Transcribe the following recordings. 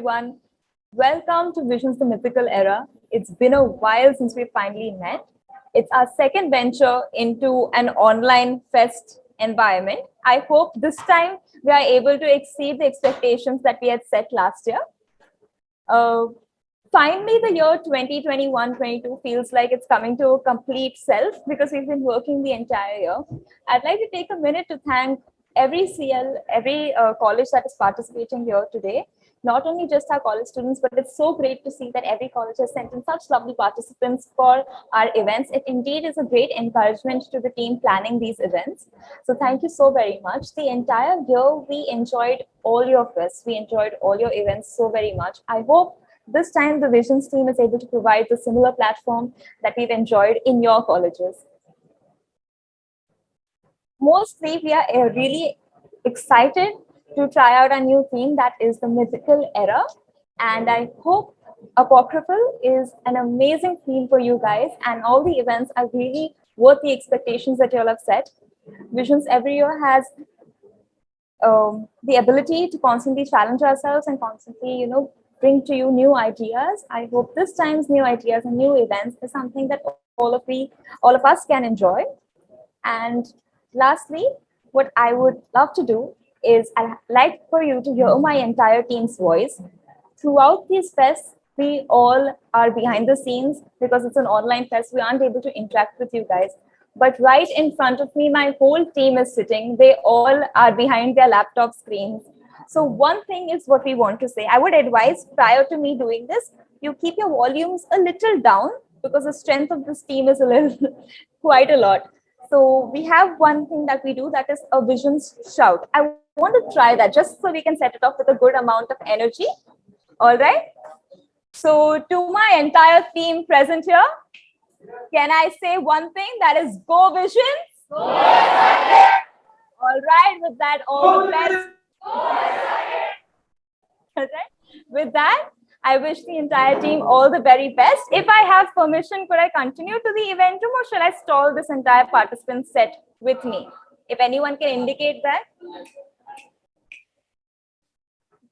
everyone. Welcome to Visions the Mythical Era. It's been a while since we finally met. It's our second venture into an online fest environment. I hope this time we are able to exceed the expectations that we had set last year. Uh, Finally, the year 2021-22 feels like it's coming to a complete self because we've been working the entire year. I'd like to take a minute to thank every CL, every college that is participating here today. Not only just our college students, but it's so great to see that every college has sent in such lovely participants for our events. It indeed is a great encouragement to the team planning these events. So thank you so very much. The entire year, we enjoyed all your fests. We enjoyed all your events so very much. I hope this time the Visions team is able to provide the similar platform that we've enjoyed in your colleges. Mostly, we are really excited to try out a new theme that is the mythical era. And I hope Apocraphal is an amazing theme for you guys, and all the events are really worth the expectations that you all have set. Visions every year has the ability to constantly challenge ourselves and constantly, bring to you new ideas. I hope this time's new ideas and new events is something that all of us can enjoy. And lastly, what I would love to do is I'd like for you to hear my entire team's voice. Throughout these fests, we all are behind the scenes because it's an online fest. We aren't able to interact with you guys. But right in front of me, my whole team is sitting. They all are behind their laptop screens. So one thing is what we want to say. I would advise prior to me doing this, you keep your volumes a little down because the strength of this team is a little, quite a lot. So we have one thing that we do, that is a visions shout. I want to try that just so we can set it off with a good amount of energy. All right. So to my entire team present here, can I say one thing? That is go Visions. Go all right. With that, all the best. All right. With that, I wish the entire team all the very best. If I have permission, could I continue to the event room, or shall I stall this entire participant set with me? If anyone can indicate that.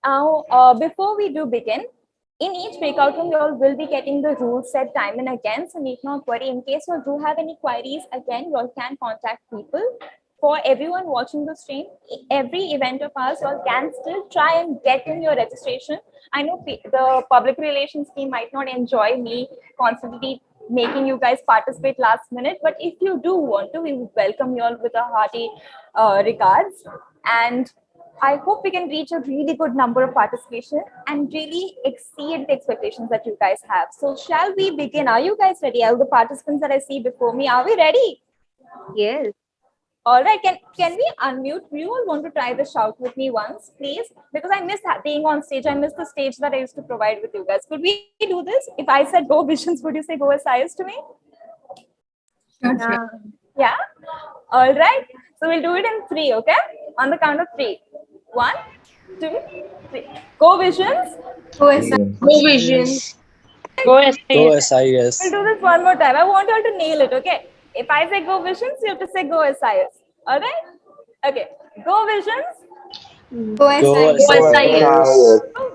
Now, before we do begin, in each breakout room, you all will be getting the rules set time and again, so need not worry. In case you do have any queries, again, you all can contact people. For everyone watching the stream, every event of ours, you all can still try and get in your registration. I know the public relations team might not enjoy me constantly making you guys participate last minute, but if you do want to, we would welcome you all with a hearty regards. And I hope we can reach a really good number of participation and really exceed the expectations that you guys have. So shall we begin? Are you guys ready? All the participants that I see before me, are we ready? Yes. All right, can we unmute? Do you all want to try the shout with me once, please? Because I miss being on stage. I miss the stage that I used to provide with you guys. Could we do this? If I said go Visions, would you say go SIS to me? Sure. Yeah? All right. So we'll do it in 3, okay? On the count of 3. 1, 2, 3. Go Visions. Go Visions. Go SIS. We'll do this one more time. I want you all to nail it, okay? If I say go Visions, you have to say go SIS. All right? Okay. Go Visions. Go SIS.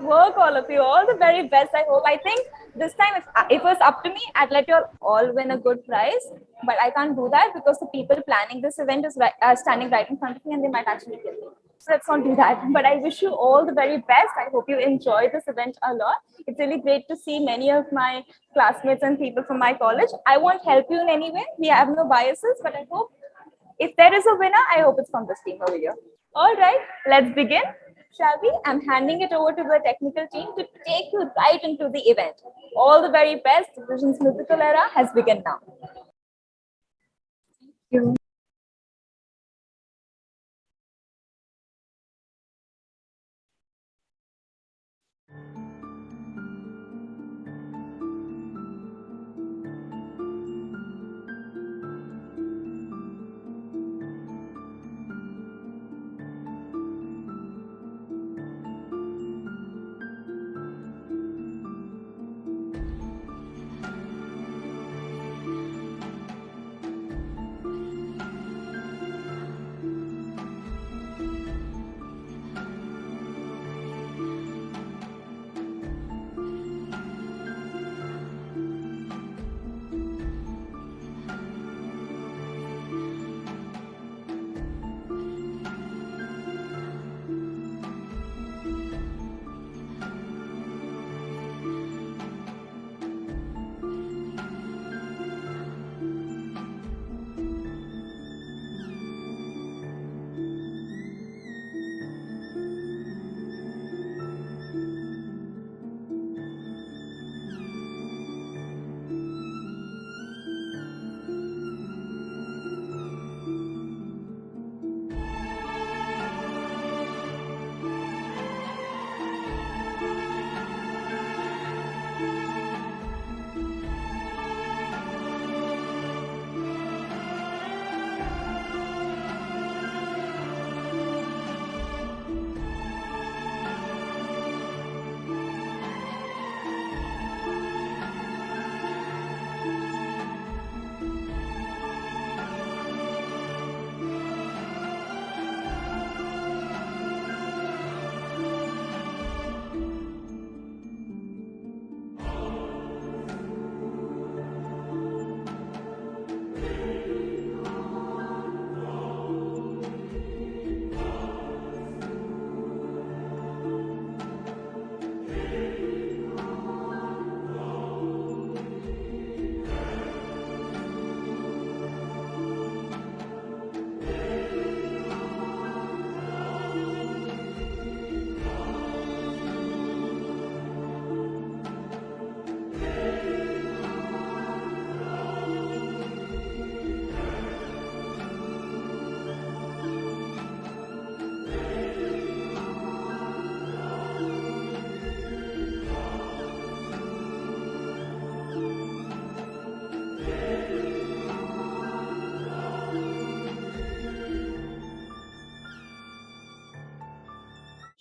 Work, all of you. All the very best, I hope. I think this time, if it was up to me, I'd let you all win a good prize. But I can't do that because the people planning this event is standing right in front of me and they might actually kill me. So let's not do that. But I wish you all the very best. I hope you enjoy this event a lot. It's really great to see many of my classmates and people from my college. I won't help you in any way. We have no biases, but I hope if there is a winner, I hope it's from this team over here. All right, let's begin. Shall we? I'm handing it over to the technical team to take you right into the event. All the very best. Visions Mythical Era has begun now. Thank you.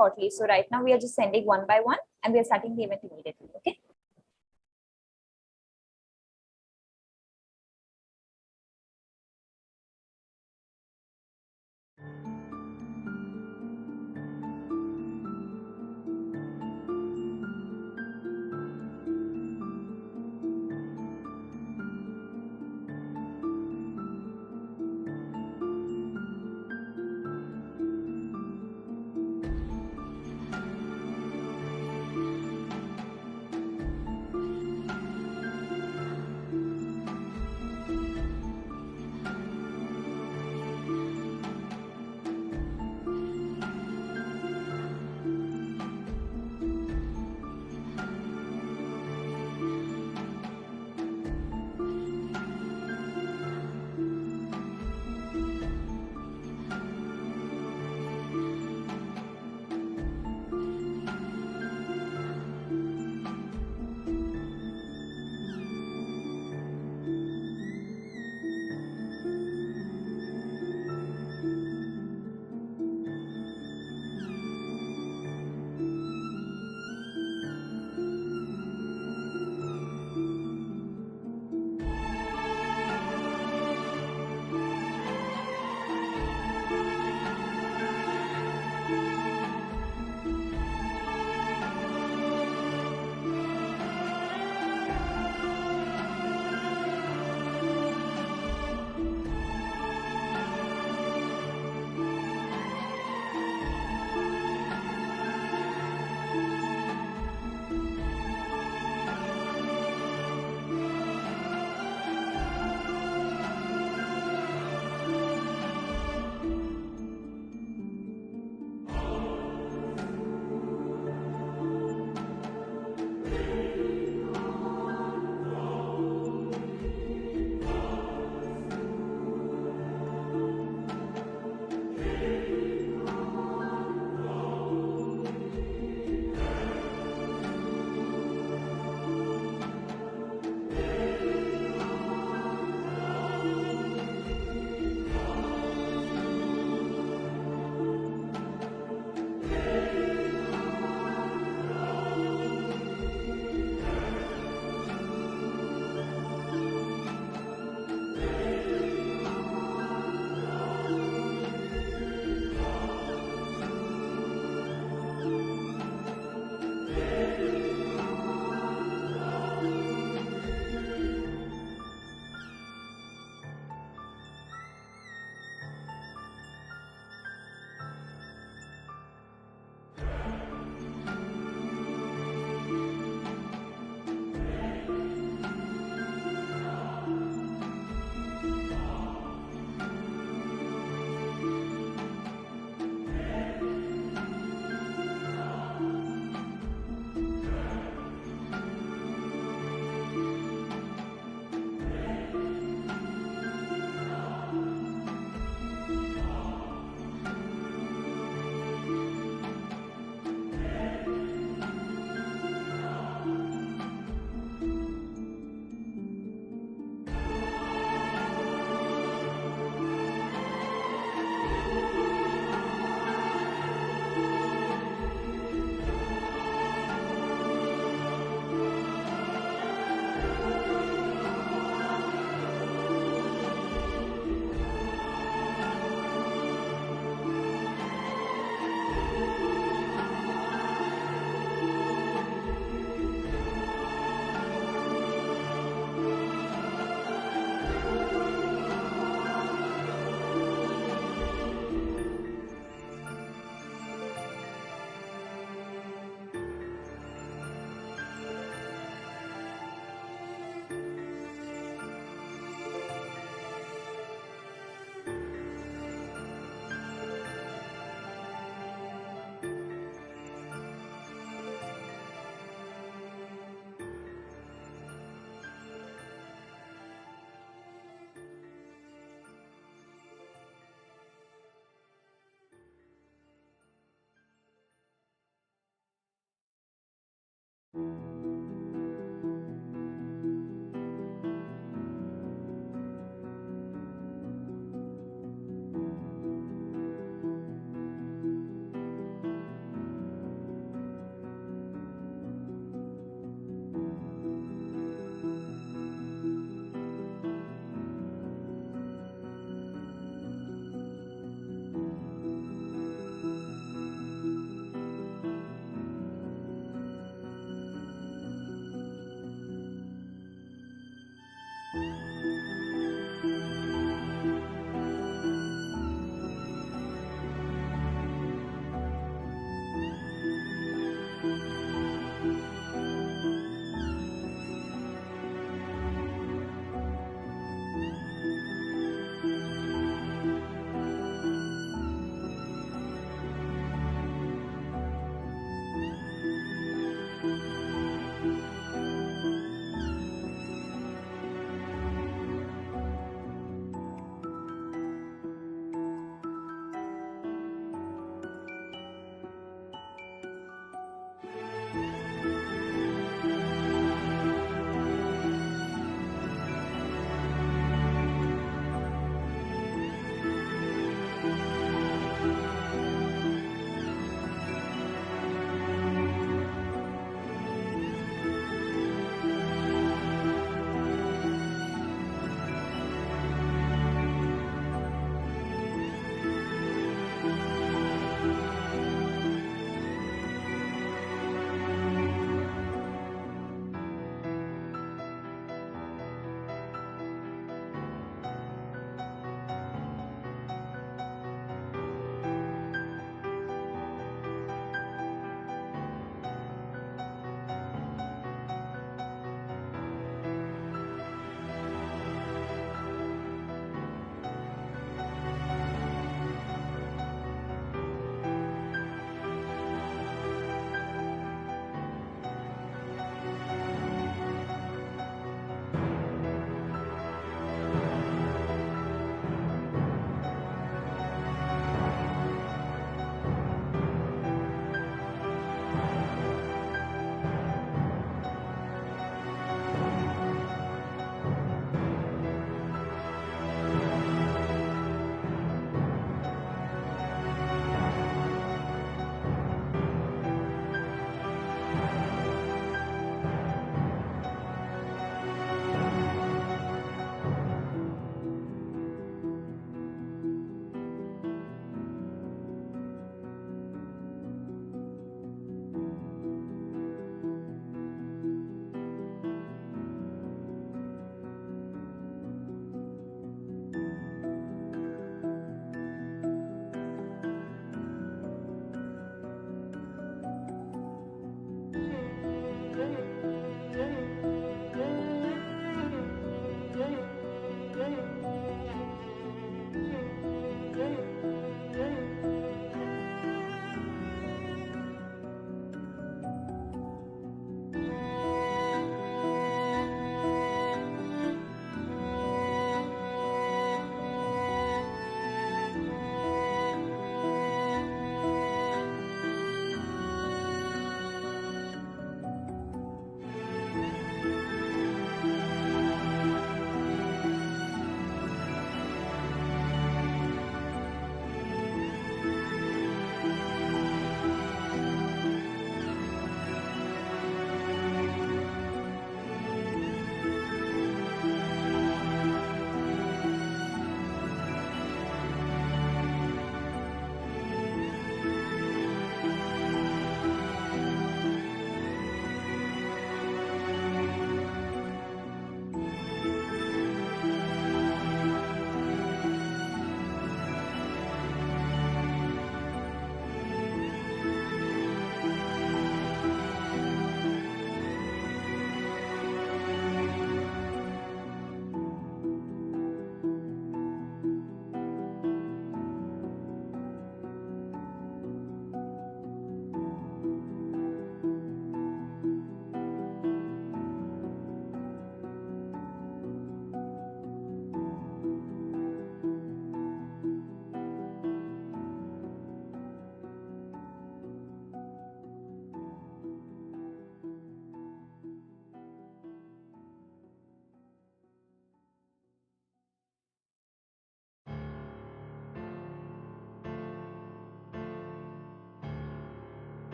shortly. So right now we are just sending one by one and we are starting the event immediately. Okay.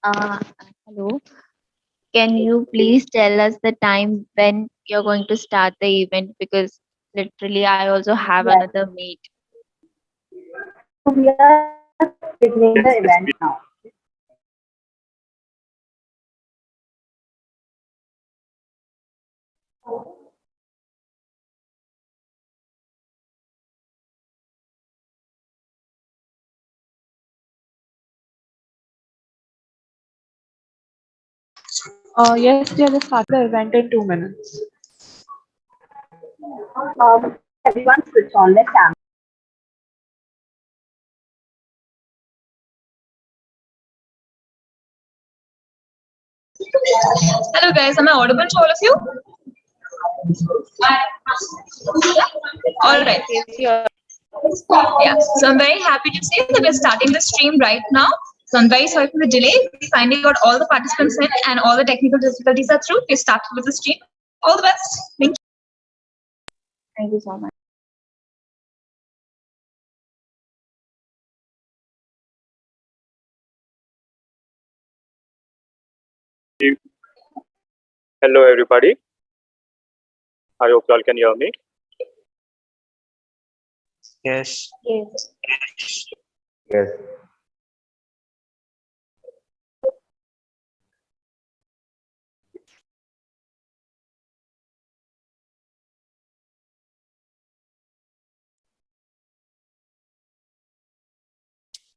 Uh, Hello. Can you please tell us the time when you're going to start the event? Because literally, I also have Yes. another meet. So we are beginning the event now. Yes, we will start the event in 2 minutes. Everyone switch on their camera. Hello guys, am I audible to all of you? All right. Yeah, so I'm very happy to say that we're starting the stream right now. So I'm very sorry for the delay. We finally got all the participants in and all the technical difficulties are through. We started with the stream. All the best. Thank you. Thank you so much. Hello, everybody. I hope you all can hear me. Yes. Yes. Yes.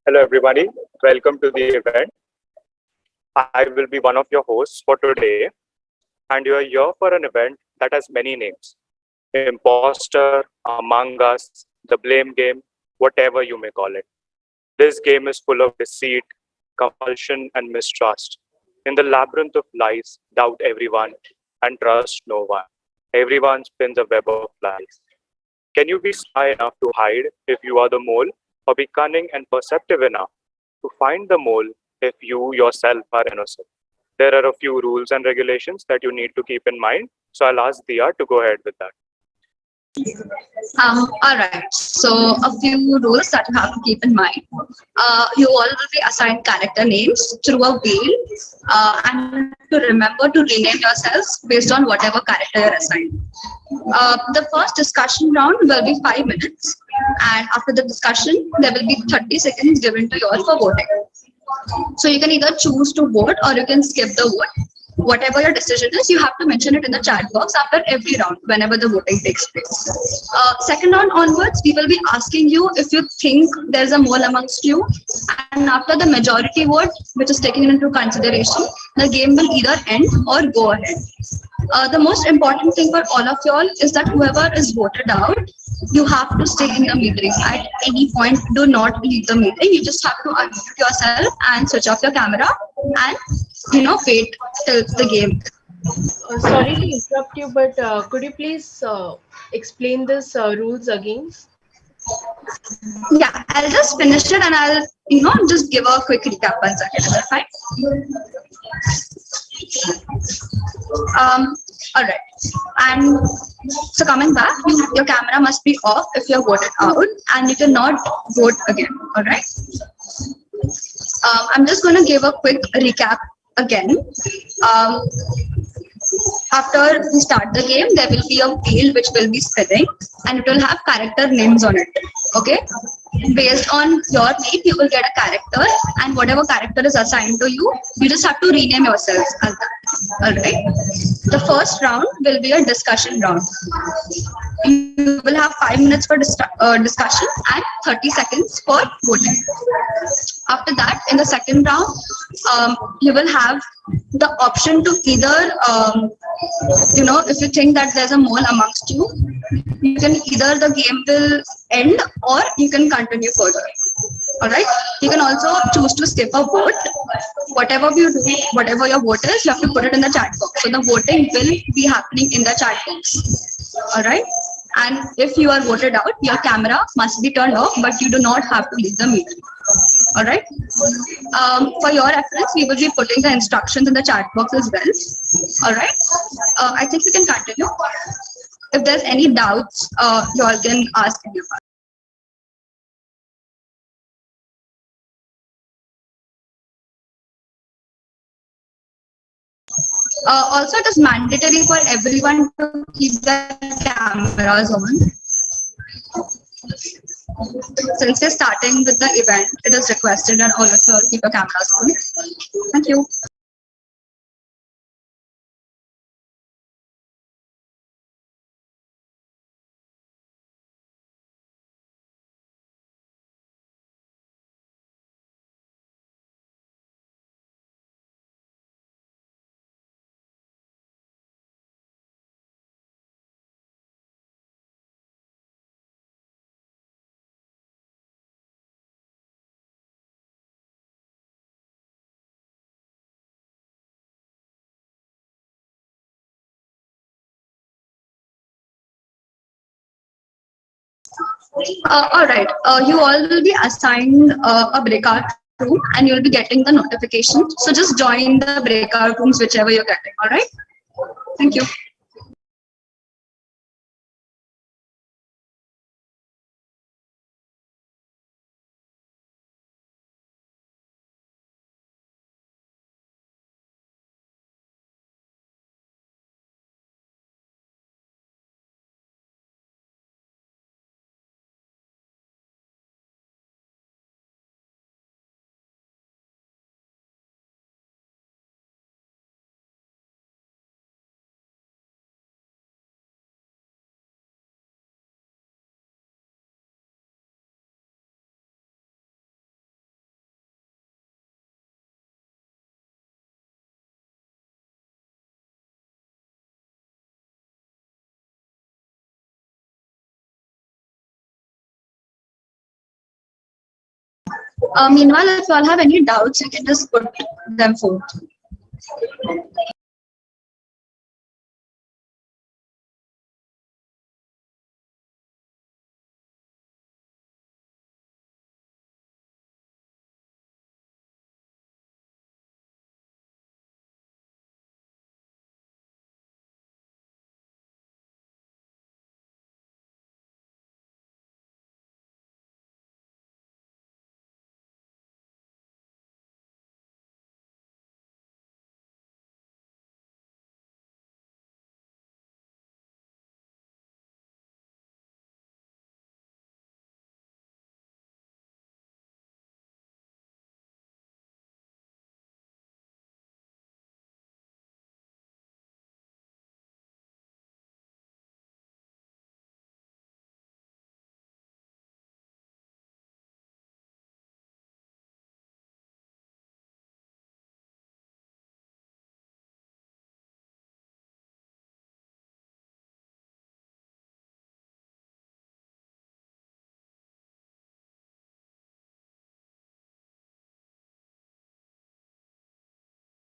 Hello, everybody. Welcome to the event. I will be one of your hosts for today, and you are here for an event that has many names: Imposter, Among Us, the Blame Game, whatever you may call it. This game is full of deceit, compulsion, and mistrust. In the labyrinth of lies, doubt everyone and trust no one. Everyone spins a web of lies. Can you be sly enough to hide if you are the mole, or be cunning and perceptive enough to find the mole if you yourself are innocent? There are a few rules and regulations that you need to keep in mind, so I'll ask Dia to go ahead with that. All right. So a few rules that you have to keep in mind. You all will be assigned character names through a wheel, and to remember to rename yourselves based on whatever character you're assigned. The first discussion round will be 5 minutes, and after the discussion, there will be 30 seconds given to you all for voting. So you can either choose to vote or you can skip the vote. Whatever your decision is, you have to mention it in the chat box after every round, whenever the voting takes place. Second round onwards, we will be asking you if you think there's a mole amongst you. And after the majority vote, which is taken into consideration, the game will either end or go ahead. The most important thing for all of y'all is that whoever is voted out, you have to stay in the meeting. At any point, do not leave the meeting. You just have to unmute yourself and switch off your camera and wait till the game. Sorry to interrupt you, but could you please explain this rules again? Yeah, I'll just finish it and I'll just give a quick recap once again. Is that fine? All right. And so coming back, your camera must be off if you're voted out, and you cannot vote again. All right. I'm just going to give a quick recap again. After we start the game, there will be a wheel which will be spinning, and it will have character names on it. Okay. Based on your name, you will get a character, and whatever character is assigned to you, you just have to rename yourselves as that. All right. The first round will be a discussion round. You will have 5 minutes for discussion and 30 seconds for voting. After that, in the second round, you will have the option to either, if you think that there's a mole amongst you, you can either the game will end or you can continue further. All right. You can also choose to skip a vote. Whatever you do, whatever your vote is, you have to put it in the chat box. So the voting will be happening in the chat box. All right. And if you are voted out, your camera must be turned off, but you do not have to leave the meeting. All right. For your reference, we will be putting the instructions in the chat box as well. All right. I think we can continue. If there's any doubts, you all can ask any of us. Also, it is mandatory for everyone to keep their cameras on. Since we're starting with the event, it is requested that all of you keep your cameras on. Thank you. All right. You all will be assigned a breakout room and you'll be getting the notification. So just join the breakout rooms whichever you're getting. All right. Thank you. Meanwhile, if you all have any doubts, you can just put them forth.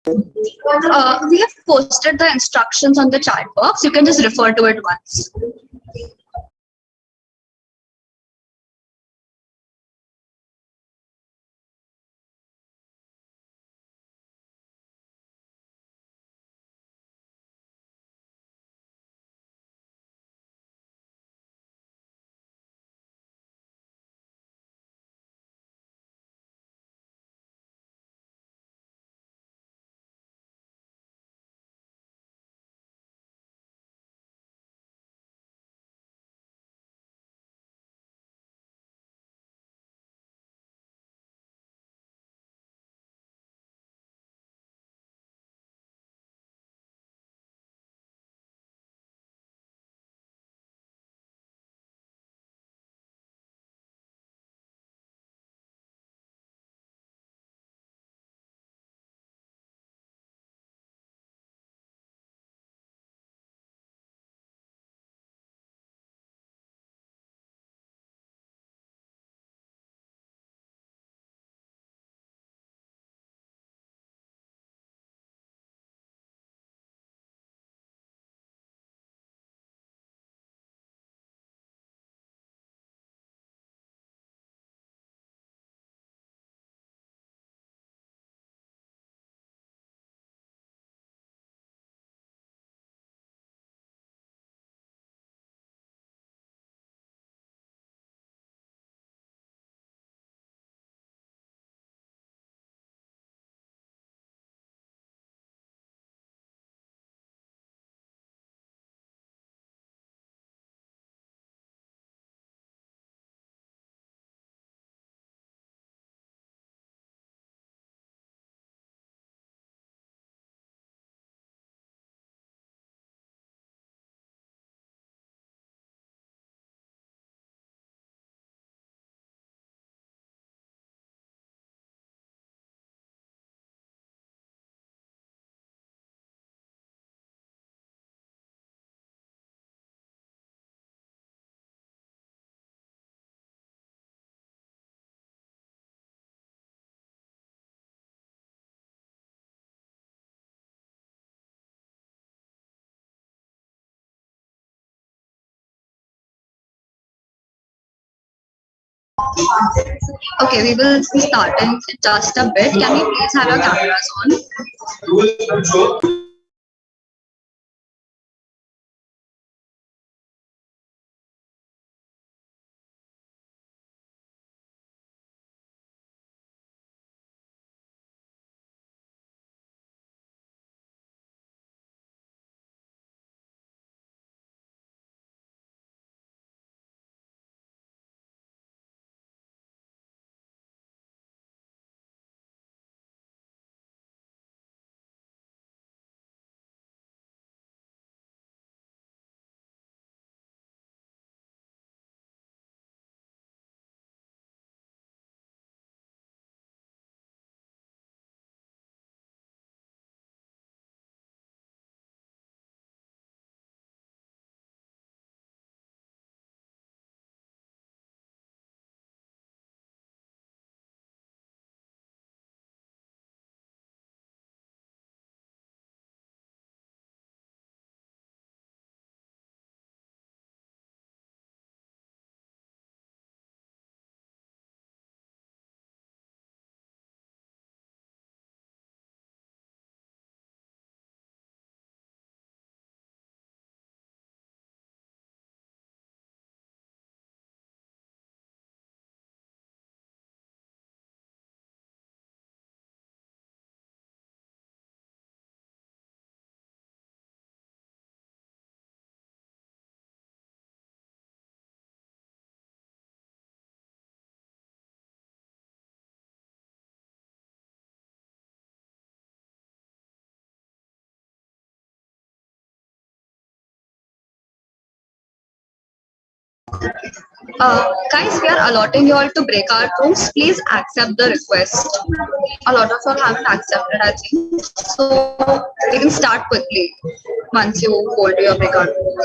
We have posted the instructions on the chat box. You can just refer to it once. Okay, we will be starting in just a bit. Can we please have your cameras on? Guys, we are allotting you all to breakout rooms. Please accept the request. A lot of you haven't accepted, I think. So we can start quickly once you go to your breakout room.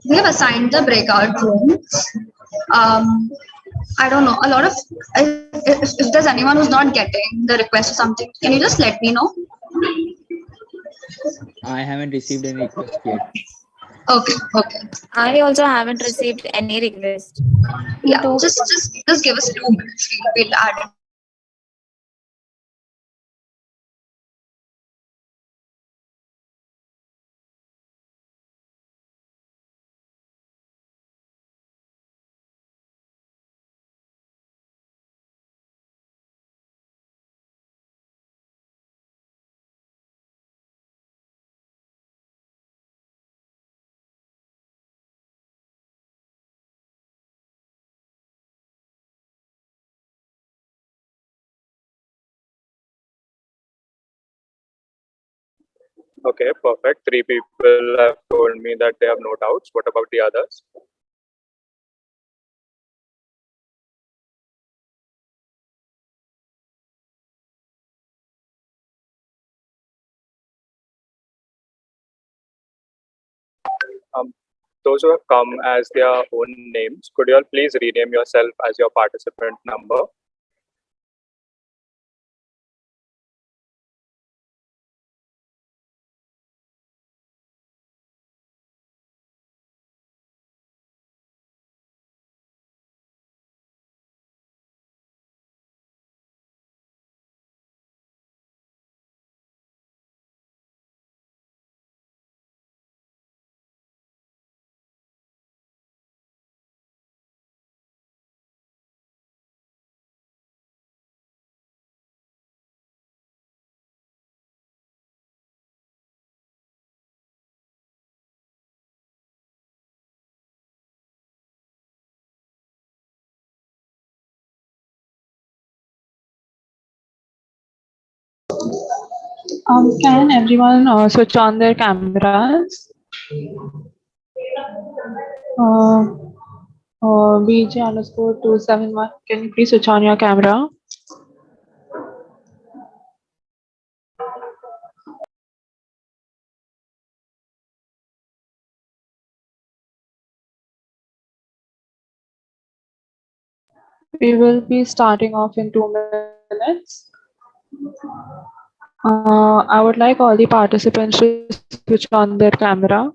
We have assigned the breakout rooms. Um, I don't know. A lot of if there's anyone who's not getting the request or something, can you just let me know? I haven't received any request yet. Okay, okay. I also haven't received any request. Yeah, just give us 2 minutes. We'll add it. Okay, perfect. 3 people have told me that they have no doubts. What about the others? Those who have come as their own names, could you all please rename yourself as your participant number? Can everyone switch on their cameras? BJ_271. Can you please switch on your camera? We will be starting off in 2 minutes. I would like all the participants to switch on their camera.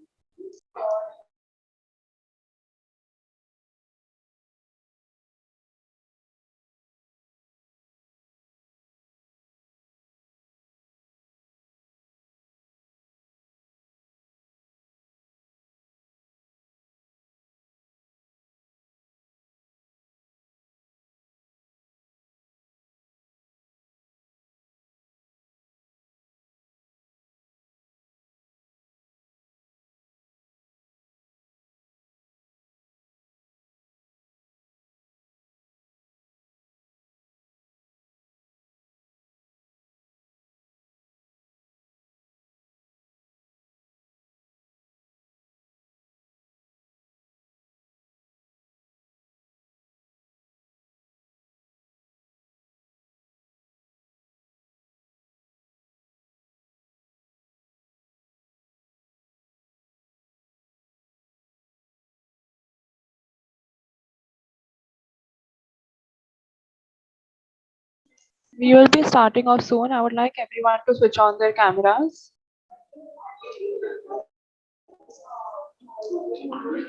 We will be starting off soon. I would like everyone to switch on their cameras.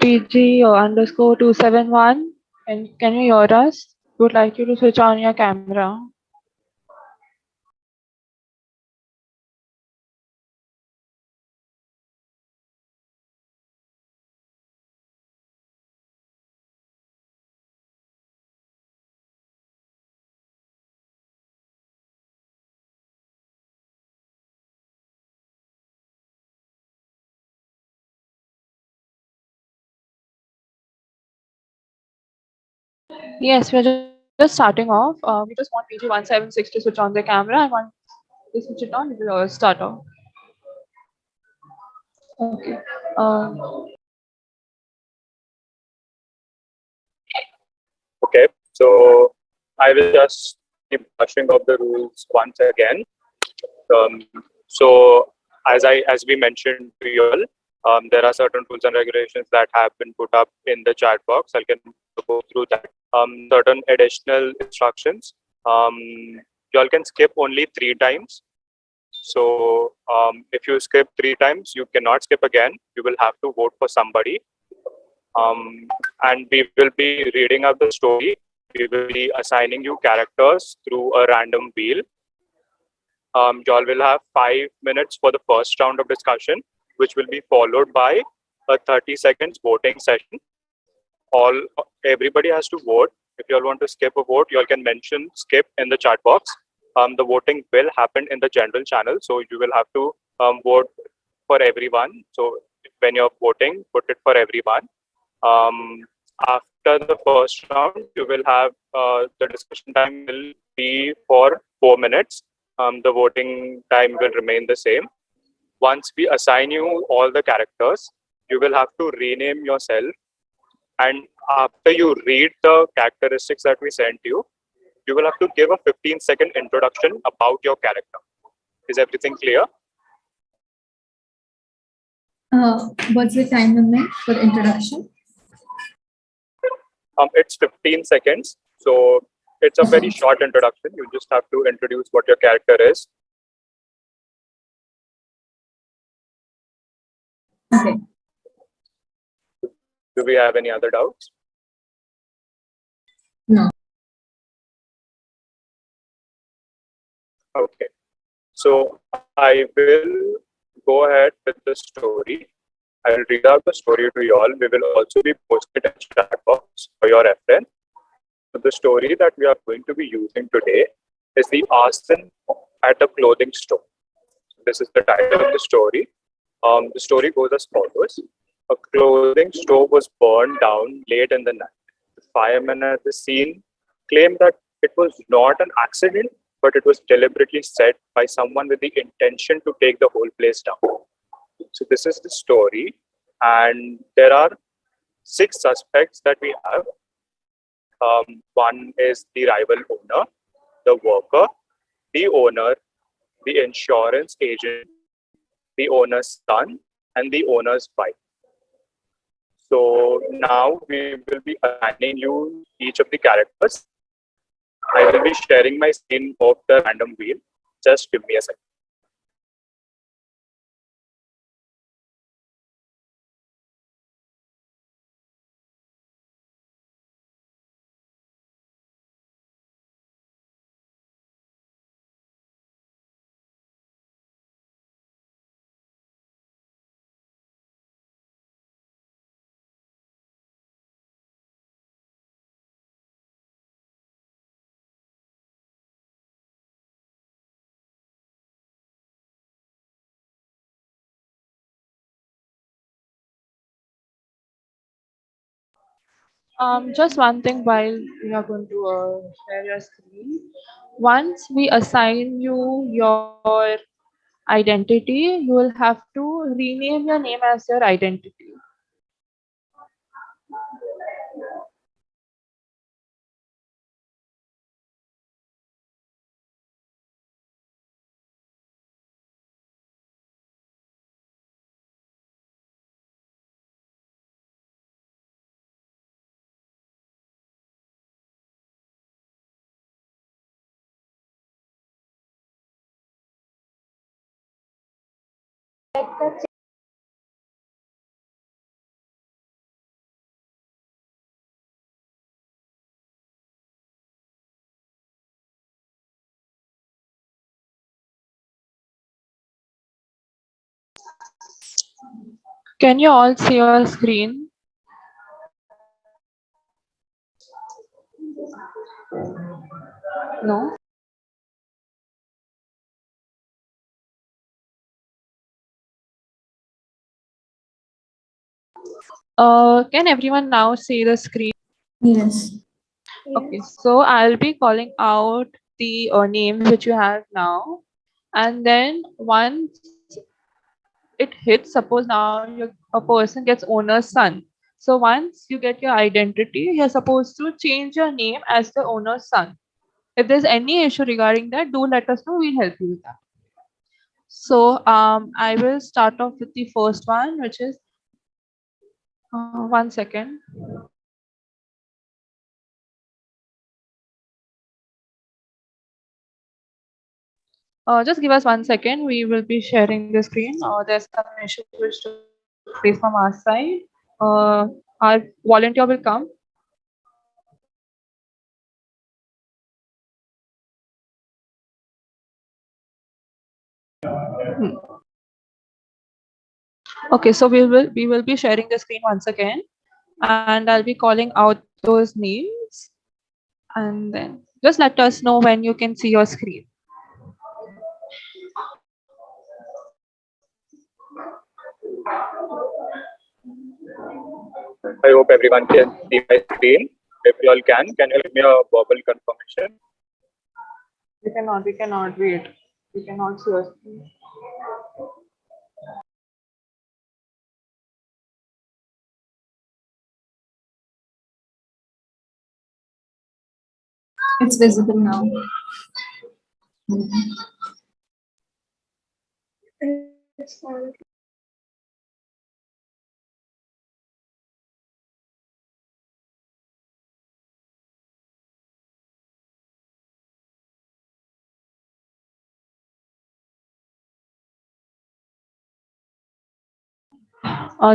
PG_271. And can you hear us? We would like you to switch on your camera. Yes, we're just starting off. We just want PG_176 to switch on their camera, and once they switch it on, we will start off. Okay. Okay, so I will just keep brushing up the rules once again. So as we mentioned to you all, there are certain rules and regulations that have been put up in the chat box. I can go through that. Certain additional instructions. You all can skip only 3 times. So if you skip 3 times, you cannot skip again. You will have to vote for somebody. And we will be reading out the story. We will be assigning you characters through a random wheel. You all will have 5 minutes for the first round of discussion, which will be followed by a 30 seconds voting session. Everybody has to vote. If you all want to skip a vote, you all can mention skip in the chat box. The voting will happen in the general channel, so you will have to vote for everyone. So when you're voting, put it for everyone. After the first round, you will have the discussion time will be for 4 minutes. The voting time will remain the same. Once we assign you all the characters, you will have to rename yourself. And after you read the characteristics that we sent you, you will have to give a 15-second introduction about your character. Is everything clear? What's the time limit for the introduction? It's 15 seconds. So it's a very short introduction. You just have to introduce what your character is. Okay. Do we have any other doubts? No. Okay. So I will go ahead with the story. I will read out the story to you all. We will also be posted in chat box for your reference. So the story that we are going to be using today is the arson at a clothing store. This is the title of the story. The story goes as follows. A clothing store was burned down late in the night. The firemen at the scene claimed that it was not an accident, but it was deliberately set by someone with the intention to take the whole place down. So this is the story. And there are 6 suspects that we have. One is the rival owner, the worker, the owner, the insurance agent, the owner's son, and the owner's wife. So now we will be assigning you each of the characters. I will be sharing my screen of the random wheel. Just give me a second. Just one thing while you are going to share your screen. Once we assign you your identity, you will have to rename your name as your identity. Can you all see your screen? No? Can everyone now see the screen? Yes. Okay, so I'll be calling out the names which you have now, and then once it hits, suppose now a person gets owner's son. So once you get your identity, you're supposed to change your name as the owner's son. If there's any issue regarding that, do let us know. We'll help you with that. So I will start off with the first one, which is 1 second. Just give us 1 second. We will be sharing the screen. There's some issue which took place from our side. Our volunteer will come. Okay, so we will be sharing the screen once again, and I'll be calling out those names, and then just let us know when you can see your screen. I hope everyone can see my screen. If you all can you give me a verbal confirmation? We cannot wait. We cannot see your screen. It's visible now.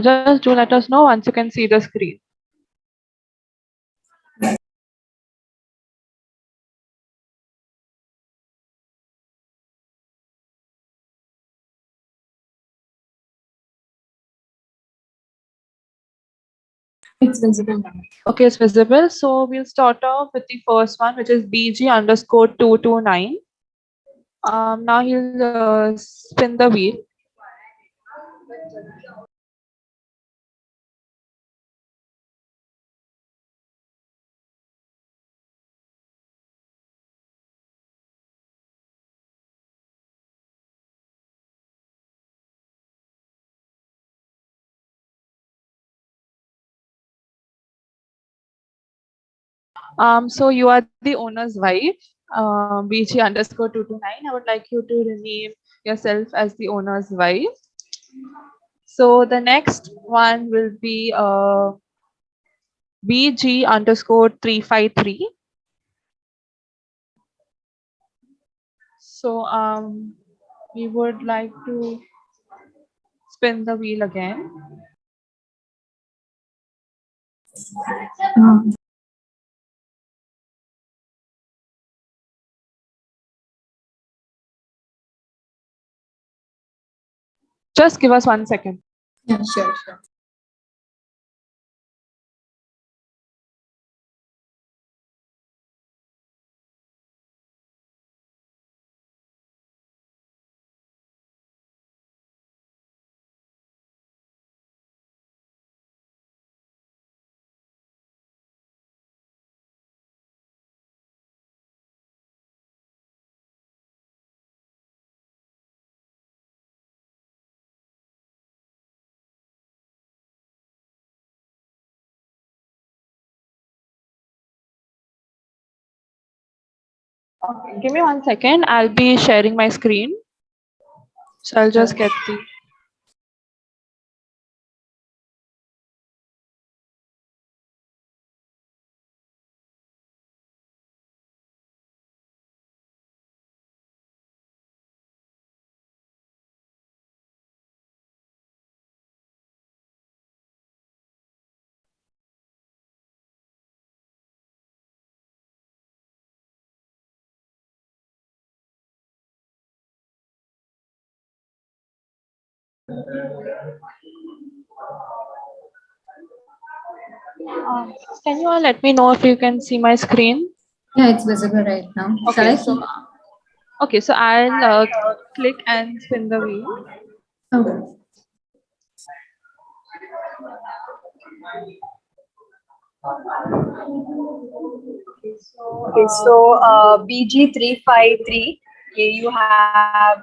Just do let us know once you can see the screen. It's visible now. Okay, it's visible. So we'll start off with the first one, which is BG_229. Now he'll spin the wheel. So you are the owner's wife, BG underscore 229. I would like you to rename yourself as the owner's wife. So the next one will be BG underscore 353. So we would like to spin the wheel again. Just give us 1 second. Yeah, sure. Okay, give me 1 second. I'll be sharing my screen. So I'll just get the. Can you all let me know if you can see my screen? Yeah, it's visible right now. Shall I Okay, so I'll click and spin the wheel. Okay. Okay, so BG353, you have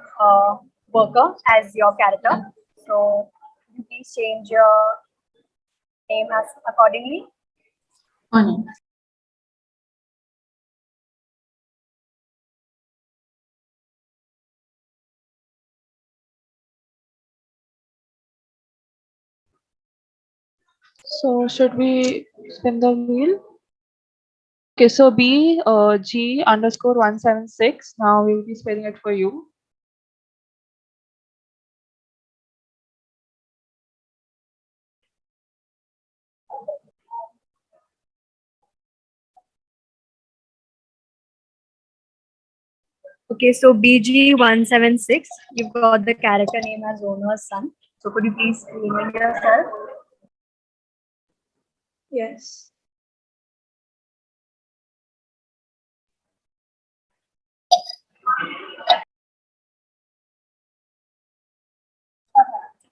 worker as your character. So you please change your name as accordingly. On it. So should we spin the wheel? Okay, so G underscore 176. Now we'll be spelling it for you. Okay, so BG176, you've got the character name as owner's son. So could you please rename yourself? Yes.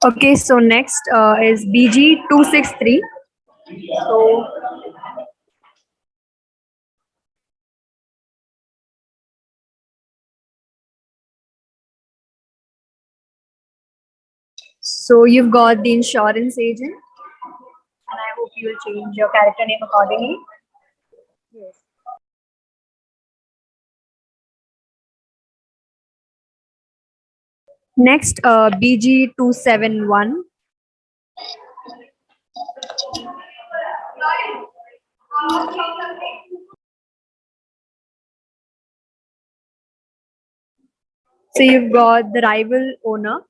Okay, so next is BG263. So you've got the insurance agent, and I hope you will change your character name accordingly. Yes. Next, BG271. So you've got the rival owner.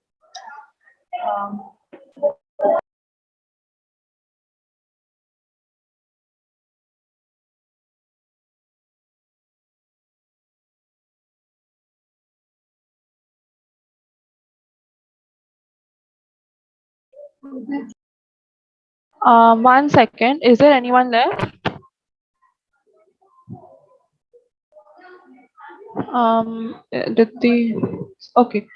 Um, One second. Is there anyone left? Did the okay.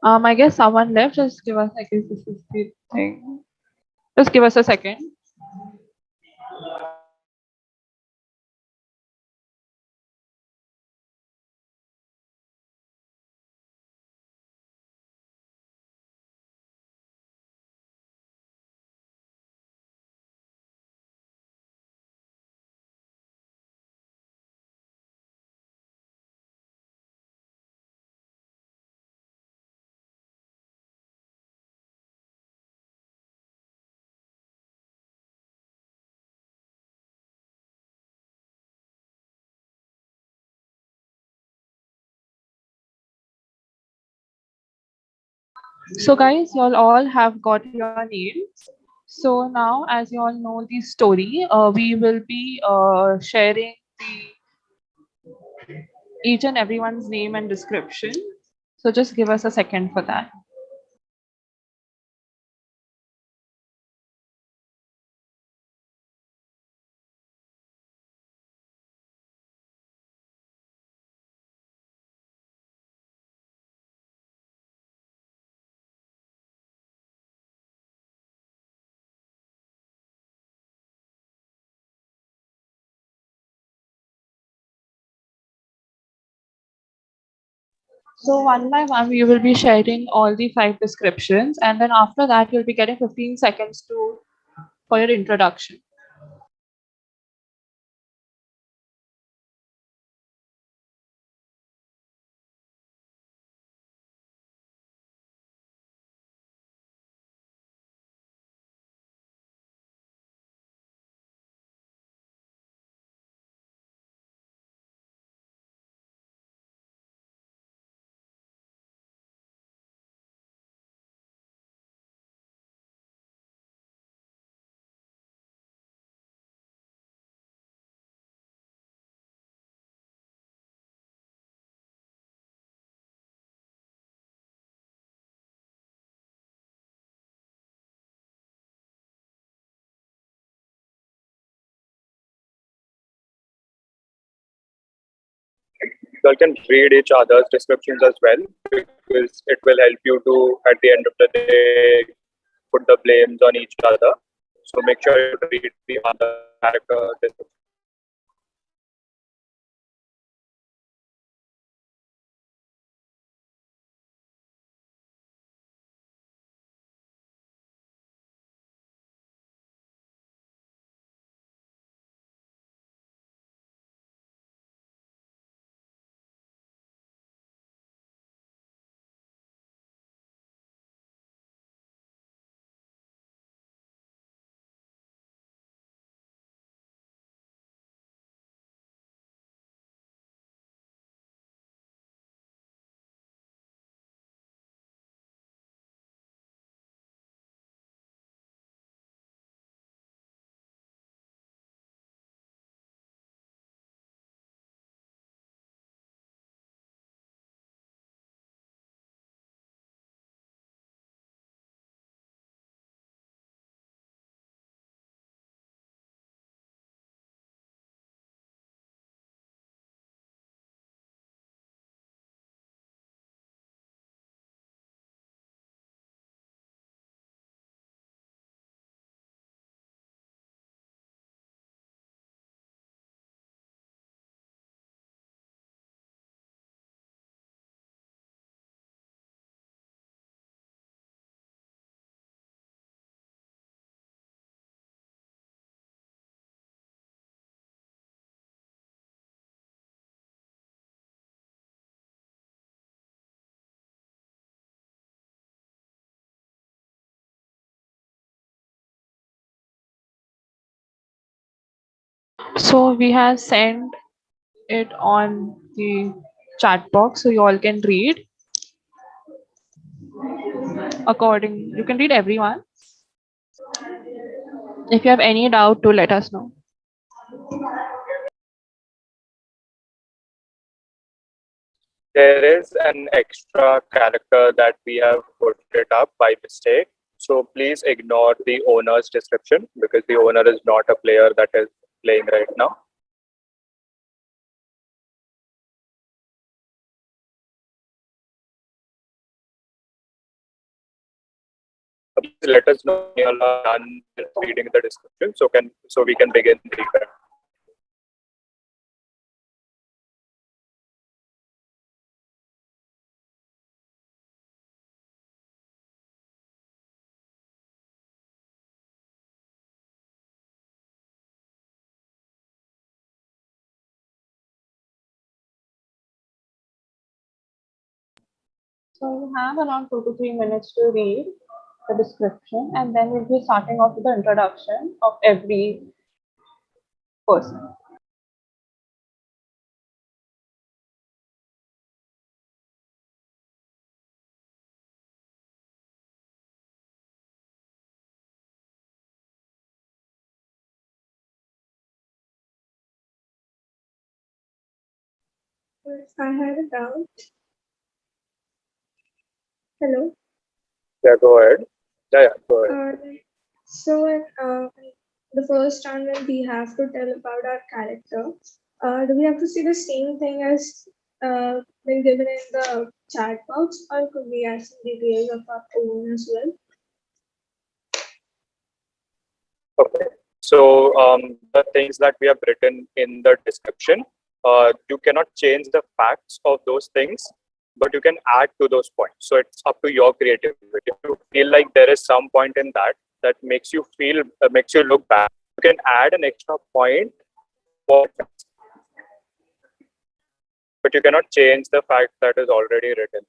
I guess someone left. Just give us. I guess this is the thing. Just give us a second. So guys, you all have got your names. So now, as you all know the story, we will be sharing each and everyone's name and description. So just give us a second for that. So one by one, we will be sharing all the 5 descriptions, and then after that, you'll be getting 15 seconds to for your introduction. You all can read each other's descriptions as well because it will help you to, at the end of the day, put the blames on each other. So make sure you read the other character description. So we have sent it on the chat box so you all can read according. You can read everyone. If you have any doubt, to let us know. There is an extra character that we have put it up by mistake. So please ignore the owner's description because the owner is not a player that is playing right now. Please let us know when you are done with reading the description so we can begin the event. So you have around 2 to 3 minutes to read the description, and then we'll be starting off with the introduction of every person. I had a doubt. Hello. Yeah, go ahead. Yeah, go ahead. So in the first time when we have to tell about our character, do we have to say the same thing as been given in the chat box, or could we add some details of our own as well? Okay. So the things that we have written in the description, you cannot change the facts of those things, but you can add to those points. So it's up to your creativity. If you feel like there is some point in that makes you feel, makes you look bad, you can add an extra point, but you cannot change the fact that is already written.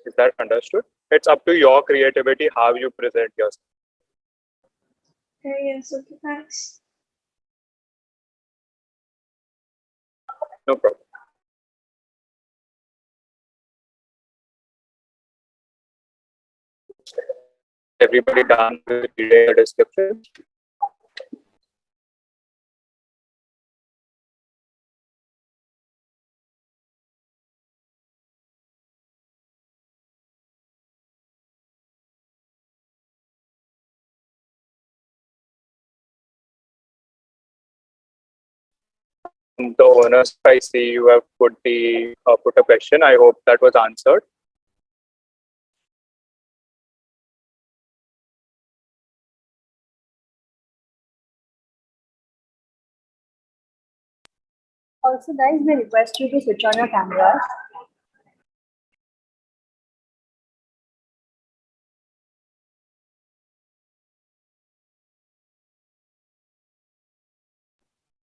Is that understood? It's up to your creativity how you present yourself. Yes, okay, thanks. No problem. Everybody done with reading the description? The owners, I see you have put a question. I hope that was answered. Also, guys, we request you to switch on your cameras.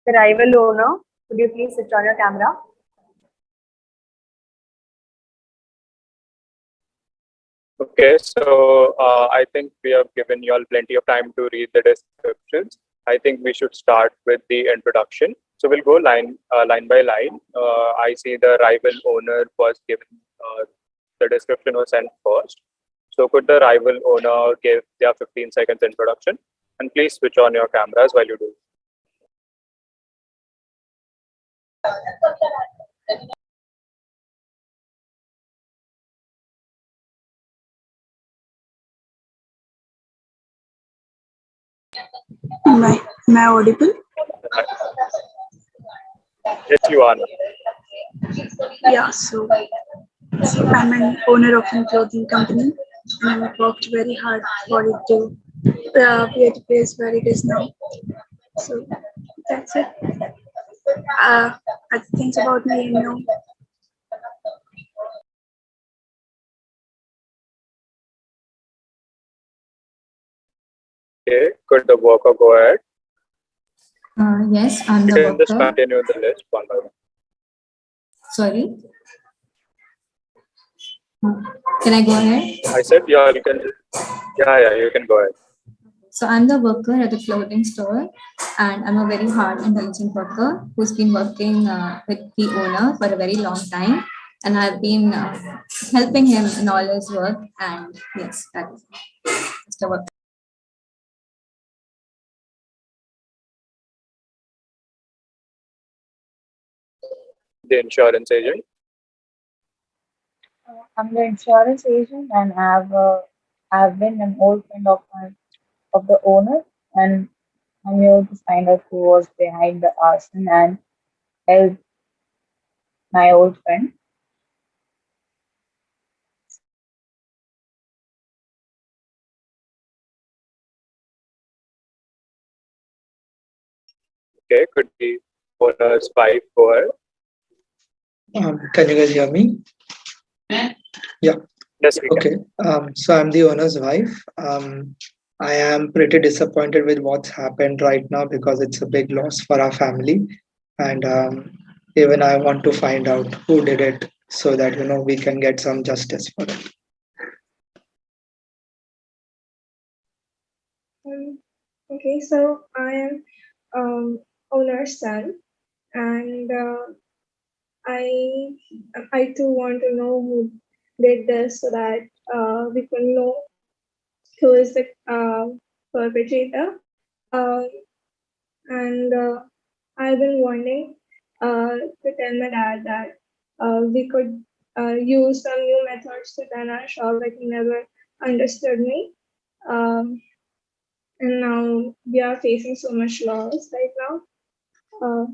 The rival owner, could you please switch on your camera? Okay, so I think we have given you all plenty of time to read the descriptions. I think we should start with the introduction. So we'll go line by line. I see the rival owner was given, the description was sent first. So could the rival owner give their 15 seconds introduction? And please switch on your cameras while you do. Am I audible? Yes, you are. Yeah, so I'm an owner of a clothing company and I worked very hard for it to be at the place where it is now. So that's it. Things about me, you know. Okay, could the worker go ahead? Yes, I'm You the can just worker. continue the list one by one. Sorry. Can I go ahead? I said, yeah, you can. Yeah, you can go ahead. So I'm the worker at the clothing store, and I'm a very hard, intelligent worker who's been working with the owner for a very long time, and I've been helping him in all his work. And yes, that is the work. The insurance agent. I'm the insurance agent, and I've been an old friend of the owner, and I'm here to find out who was behind the arson and help my old friend. Okay, could be owner's wife go ahead. Can you guys hear me? Yeah. Yes, we Okay. So I'm the owner's wife. I am pretty disappointed with what's happened right now because it's a big loss for our family, and even I want to find out who did it so that we can get some justice for it. Okay, so I am owner's son, and I too want to know who did this so that we can know who is the perpetrator. And I've been wanting to tell my dad that we could use some new methods to run our shop, but he never understood me. And now we are facing so much loss right now.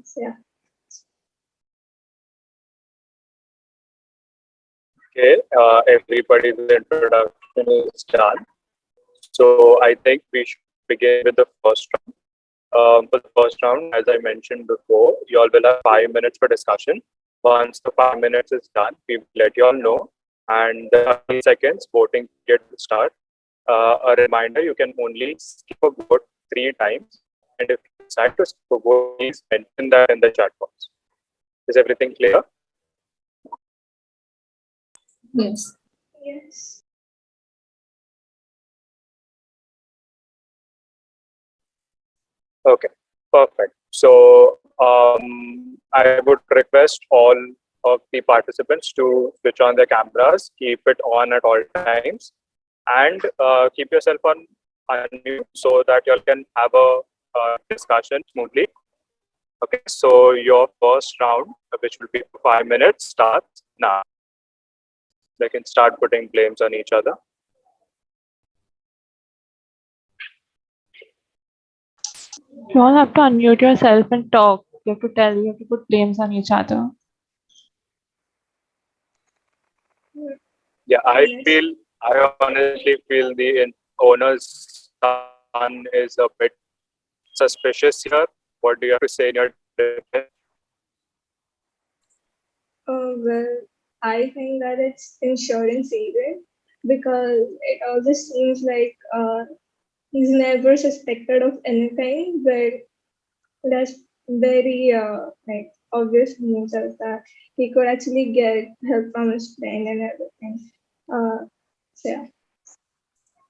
So yeah. Okay, everybody's introduction is done. So I think we should begin with the first round. For the first round, as I mentioned before, you all will have 5 minutes for discussion. Once the 5 minutes is done, we will let you all know, and the 30 seconds voting period will start. A reminder: you can only skip a vote 3 times, and if you decide to skip a vote, please mention that in the chat box. Is everything clear? Yes. Yes. Okay, perfect. So I would request all of the participants to switch on their cameras, keep it on at all times, and keep yourself on unmute so that you all can have a discussion smoothly. Okay, so your first round, which will be for 5 minutes, starts now. They can start putting blames on each other. You all have to unmute yourself and talk. You have to put blames on each other. Yeah, I honestly feel the owner's son is a bit suspicious here. What do you have to say in your defense? Well, I think that it's insurance agent because it also seems like he's never suspected of anything, but that's very like obvious to himself that he could actually get help from his friend and everything. So yeah.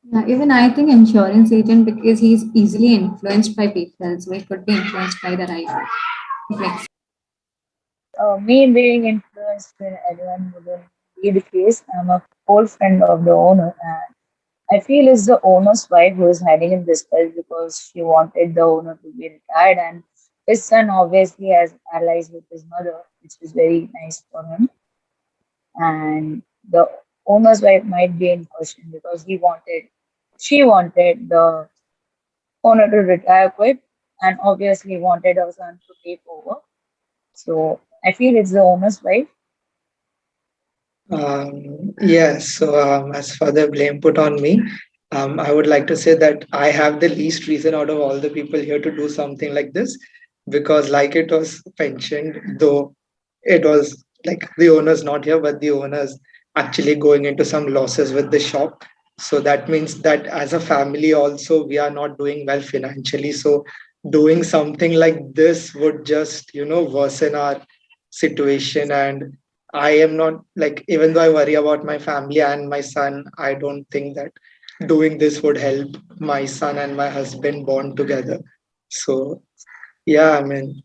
Yeah, even I think insurance agent because he's easily influenced by people, so he could be influenced by the right. Like, Me being influenced by anyone wouldn't be the case. I'm a old friend of the owner, and I feel it's the owner's wife who is hiding in disguise because she wanted the owner to be retired, and his son obviously has allies with his mother, which is very nice for him. And the owner's wife might be in question because she wanted the owner to retire quick, and obviously wanted her son to take over. So I feel it's the owner's wife. Yes, so as for the blame put on me, I would like to say that I have the least reason out of all the people here to do something like this because, like it was mentioned, though it was like the owner's not here, but the owner's actually going into some losses with the shop. So that means that as a family, also, we are not doing well financially. So doing something like this would just, worsen our situation. And I am not like, even though I worry about my family and my son, I don't think that doing this would help my son and my husband bond together. So, yeah, I mean,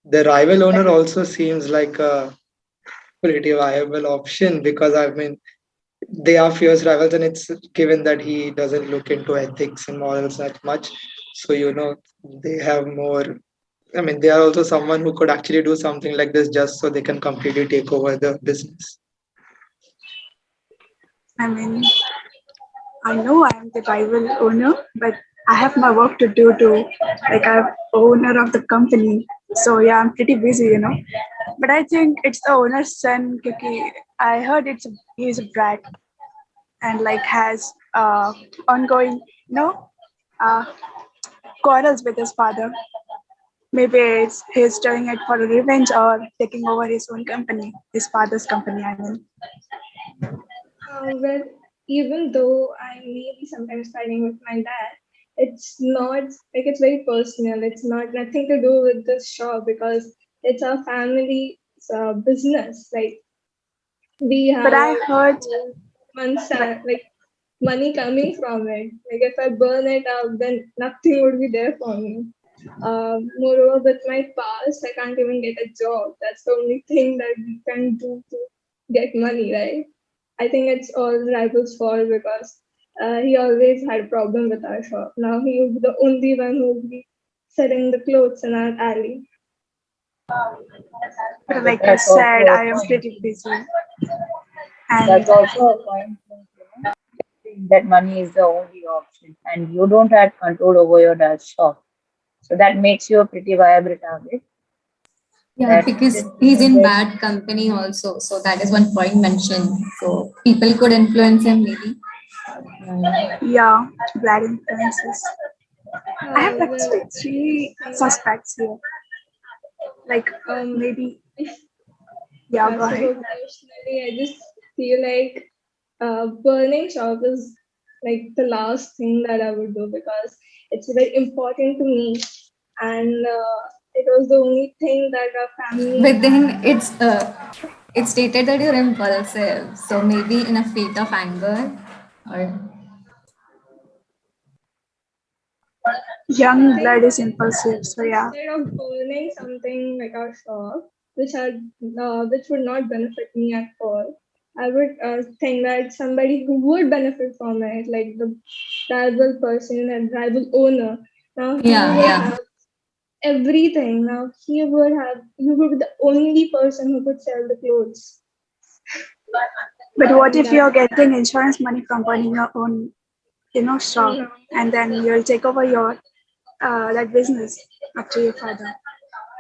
the rival owner also seems like a pretty viable option because I mean, they are fierce rivals, and it's given that he doesn't look into ethics and morals that much. So, they have more. I mean, they are also someone who could actually do something like this just so they can completely take over the business. I mean, I know I am the rival owner, but I have my work to do too. Like I'm owner of the company, so yeah, I'm pretty busy. But I think it's the owner's son. Because I heard he's a brat and like has ongoing, uh, quarrels with his father. Maybe he's doing it for revenge or taking over his own company, his father's company. I mean. Well, even though I may be sometimes fighting with my dad, it's not like it's very personal. It's not nothing to do with this shop because it's our family business. Like we have But I heard like money coming from it. Like if I burn it out, then nothing would be there for me. Moreover, with my past, I can't even get a job. That's the only thing that we can do to get money, right? I think it's all Rival's fault because he always had a problem with our shop. Now he will be the only one who will be selling the clothes in our alley. But like I That's also said, a I am point. pretty busy. That's And also a point. Think that money is the only option, and you don't have control over your dad's shop. So that makes you a pretty viable target. Yeah, That because this he's in immediate bad company also. So that is one point mentioned. So people could influence him maybe. yeah, bad influences. I have like Well, three think, suspects here. Like maybe, yeah, go First of ahead. all, personally, I just feel like burning shop is like the last thing that I would do because it's very important to me, and it was the only thing that our family But had. then it's stated that you're impulsive. So maybe in a fit of anger or Young Think blood is impulsive, so yeah. instead of burning something like our shop, which would not benefit me at all, I would think that somebody who would benefit from it, like the rival person and rival owner, now he yeah, would yeah. have everything. Now he would be the only person who could sell the clothes. But what And if that you're getting insurance money from burning your own, shop, no, and then you'll take over your that business after your father?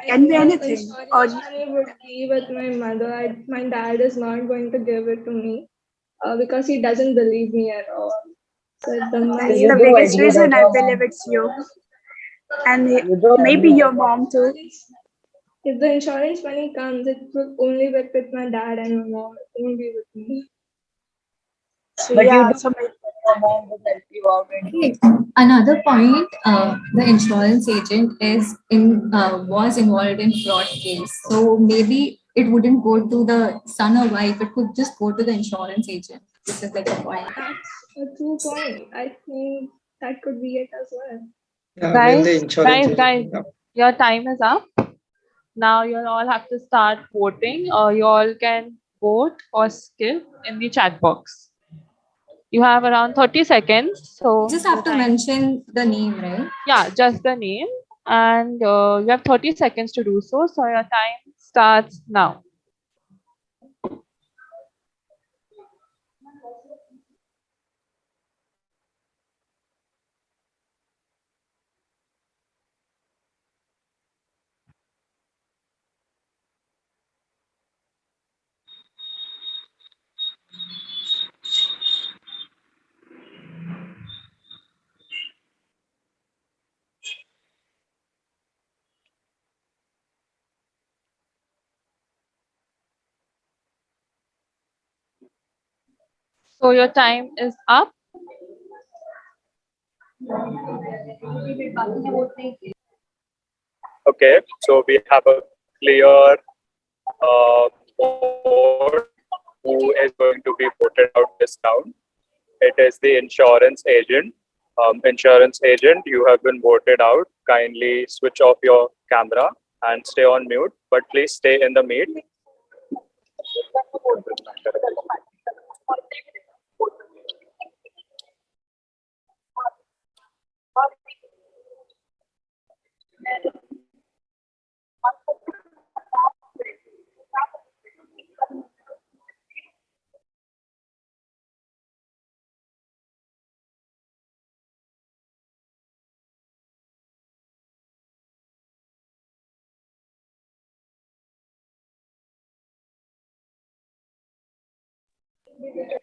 I Can be think the anything. Or insurance money would be with my mother. My dad is not going to give it to me because he doesn't believe me at all. So the so that's money you the do biggest agree that reason I your believe mom, it's you, and you do maybe agree your that your mom too. if the insurance money comes, it will only be with my dad and my mom. It won't be with me. So but you yeah, do so believe that your mom would help you out in Okay. Another point, the insurance agent was involved in fraud case. So maybe it wouldn't go to the son or wife, it could just go to the insurance agent. This is like a point. That's a true point. I think that could be it as well. Yeah, when the Guys, insurance guys, agent. guys, your time is up. Now you all have to start voting. You all can vote or skip in the chat box. You have around 30 seconds. You So just your have to time, mention the name, right? yeah, just the name. And you have 30 seconds to do so. So your time starts now. So your time is up. Okay, so we have a clear board who is going to be voted out this round. It is the insurance agent. Insurance agent, you have been voted out. Kindly switch off your camera and stay on mute, but please stay in the meet.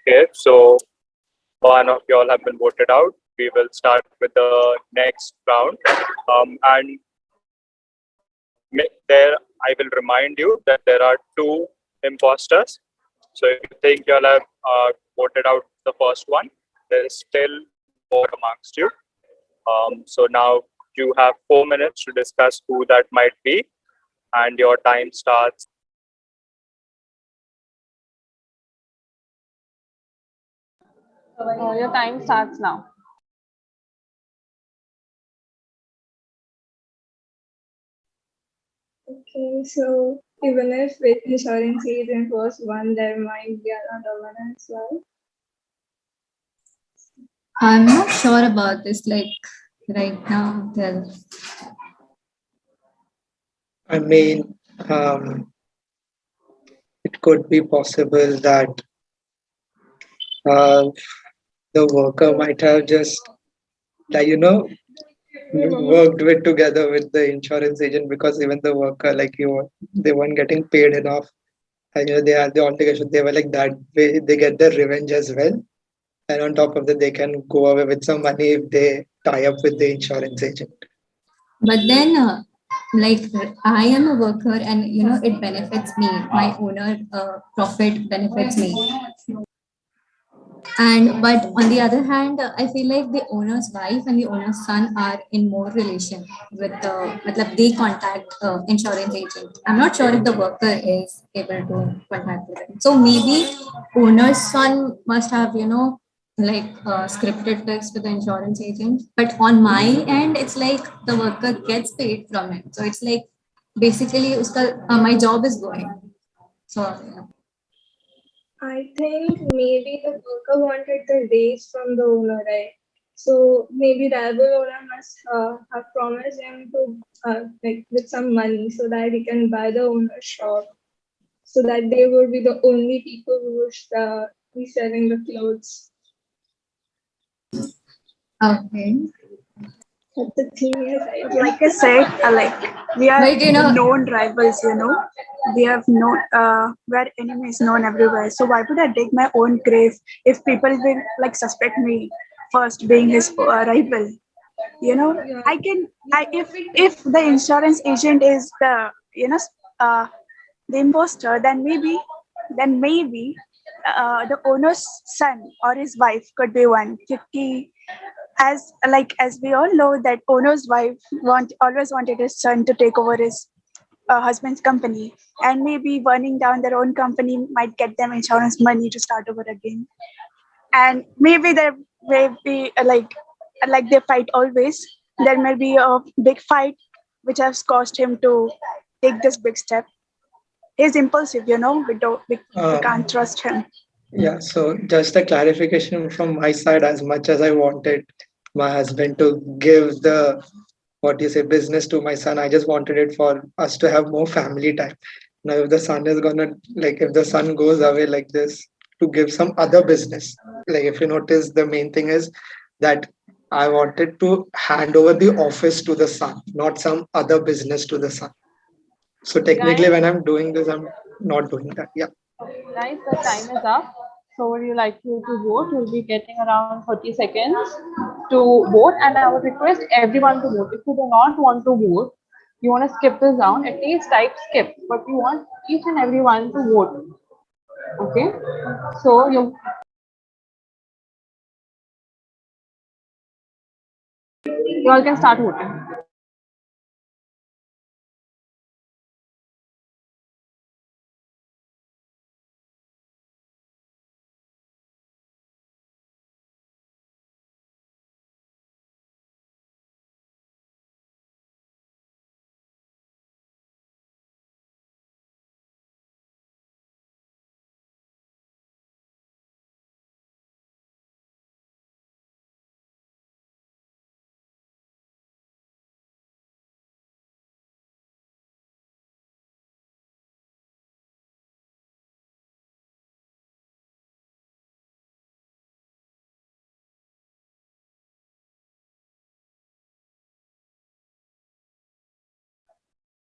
Okay, so one of you all have been voted out. We will start with the next round. And there, I will remind you that there are two imposters. So if you think you all have voted out the first one, there is still more amongst you. So now you have 4 minutes to discuss who that might be, and your time starts. Your time starts now. Okay, so even if with insurance agent was one, there might be another one as well. I'm not sure about this, like right now. I mean, Um, it could be possible that uh, the worker might have just, like, worked with together with the insurance agent, because even the worker, like, they weren't getting paid enough. And they had the obligation. They were like that way they get their revenge as well. And on top of that, they can go away with some money if they tie up with the insurance agent. But then, like, I am a worker, and it benefits me. My owner profit benefits me. And but on the other hand, I feel like the owner's wife and the owner's son are in more relation with the, matlab, they contact insurance agent. I'm not sure if the worker is able to contact with them. So maybe owner's son must have, like scripted this with the insurance agent. But on my end, it's like the worker gets paid from it. So it's like basically my job is going. So yeah. I think maybe the worker wanted the raise from the owner, right? So maybe the other owner must have promised him to like with some money so that he can buy the owner's shop, so that they would be the only people who would be selling the clothes. Okay. But the thing is, Like I said, we are But, known rivals. We have known we're enemies known everywhere. So why would I dig my own grave if people will like suspect me first being his rival? If the insurance agent is the imposter, then maybe the owner's son or his wife could be one. As we all know that owner's wife always wanted his son to take over his husband's company, and maybe burning down their own company might get them insurance money to start over again. And maybe there may be like they fight always. There may be a big fight which has caused him to take this big step. He's impulsive, we can't trust him. Yeah, so just a clarification from my side. As much as I wanted my husband to give the, what you say, business to my son, I just wanted it for us to have more family time. Now, if the son is gonna, like, if the son goes away like this to give some other business, like, if you notice, the main thing is that I wanted to hand over the office to the son, not some other business to the son. So technically, when I'm doing this, I'm not doing that. Yeah. Guys, the time is up. So would you like you to vote? You'll be getting around 30 seconds to vote, and I would request everyone to vote. If you do not want to vote, you want to skip this round, at least type skip, but you want each and everyone to vote. Okay? So you all can start voting.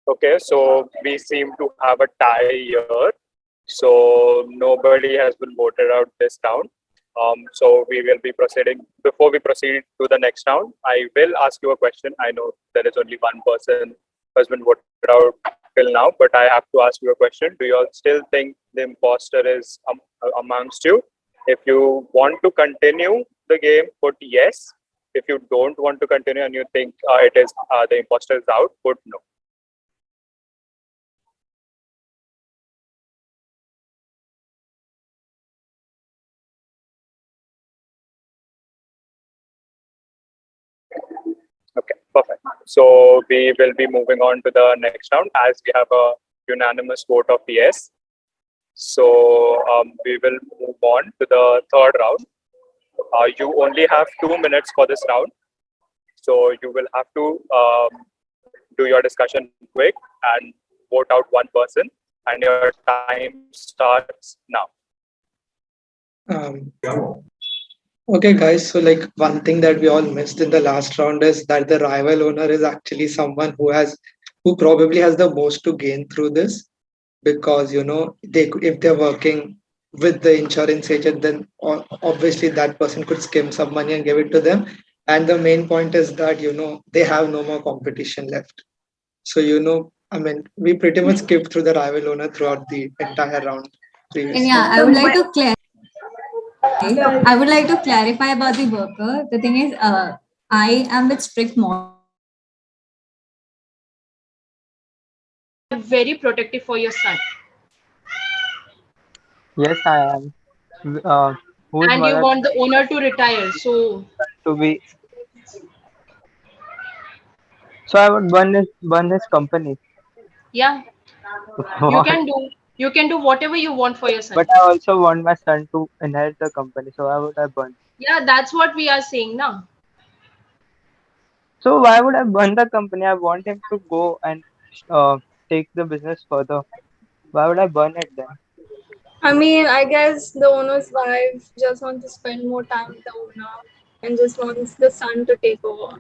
Okay, so we seem to have a tie here. So nobody has been voted out this round. So we will be proceeding. Before we proceed to the next round, I will ask you a question. I know there is only one person who has been voted out till now, but I have to ask you a question. Do you all still think the imposter is amongst you? If you want to continue the game, put yes. If you don't want to continue and you think it is the imposter is out, put no. Okay, perfect. So we will be moving on to the next round as we have a unanimous vote of yes. So we will move on to the third round. You only have 2 minutes for this round. So you will have to do your discussion quick and vote out one person, and your time starts now. Um, okay, guys. So, like, one thing that we all missed in the last round is that the rival owner is actually someone who probably has the most to gain through this, because if they're working with the insurance agent, then obviously that person could skim some money and give it to them. And the main point is that they have no more competition left. So I mean, we pretty much skipped through the rival owner throughout the entire round And previously. yeah, I would like to clarify about the worker. The thing is, I am with strict Very protective for your son. Yes, I am. Whose And you mother want the owner to retire. So to be? So I would burn his company. yeah, What? you can do whatever you want for your son. But I also want my son to inherit the company. So why would I burn? Yeah, that's what we are saying now. So why would I burn the company? I want him to go and uh, take the business further. Why would I burn it then? I mean, I guess the owner's wife just wants to spend more time with the owner and just wants the son to take over.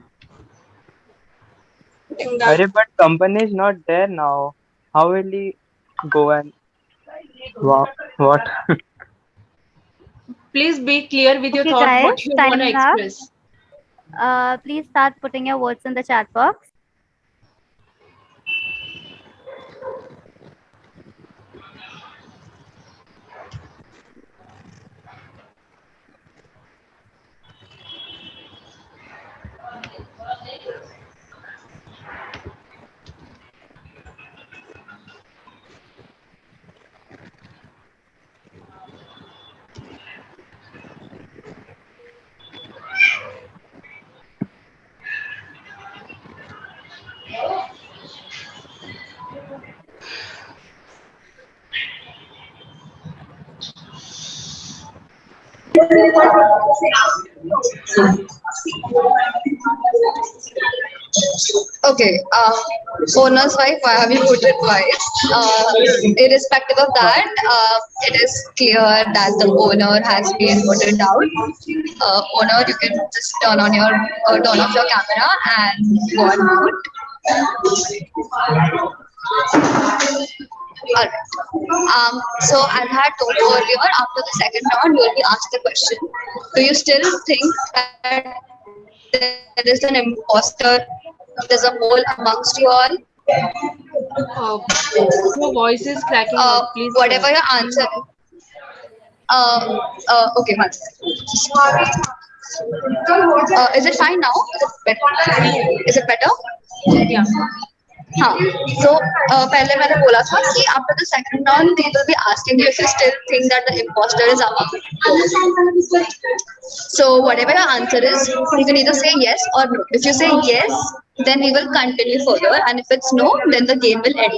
I think that But company is not there now. How will he go and what? Please be clear with your Okay, thought, guys, what you want to time up. express. Please start putting your words in the chat box. Okay, owner's wife, why have you put it twice? Irrespective of that, it is clear that the owner has been voted out. Owner, you can just turn off your camera and go on mute. Alright. So as I had told you earlier, after the second round, you will be asked the question: do you still think that there is an imposter? There's a mole amongst you all? Your voice is cracking out. Please. Whatever your answer. Okay, one second. Is it fine now? Is it better? Yeah. हाँ so पहले मैंने बोला था कि after the second round they will be asking you if you still think that the imposter is among. So whatever your answer is, you can either say yes or no. If you say yes, then we will continue further, and if it's no, then the game will end.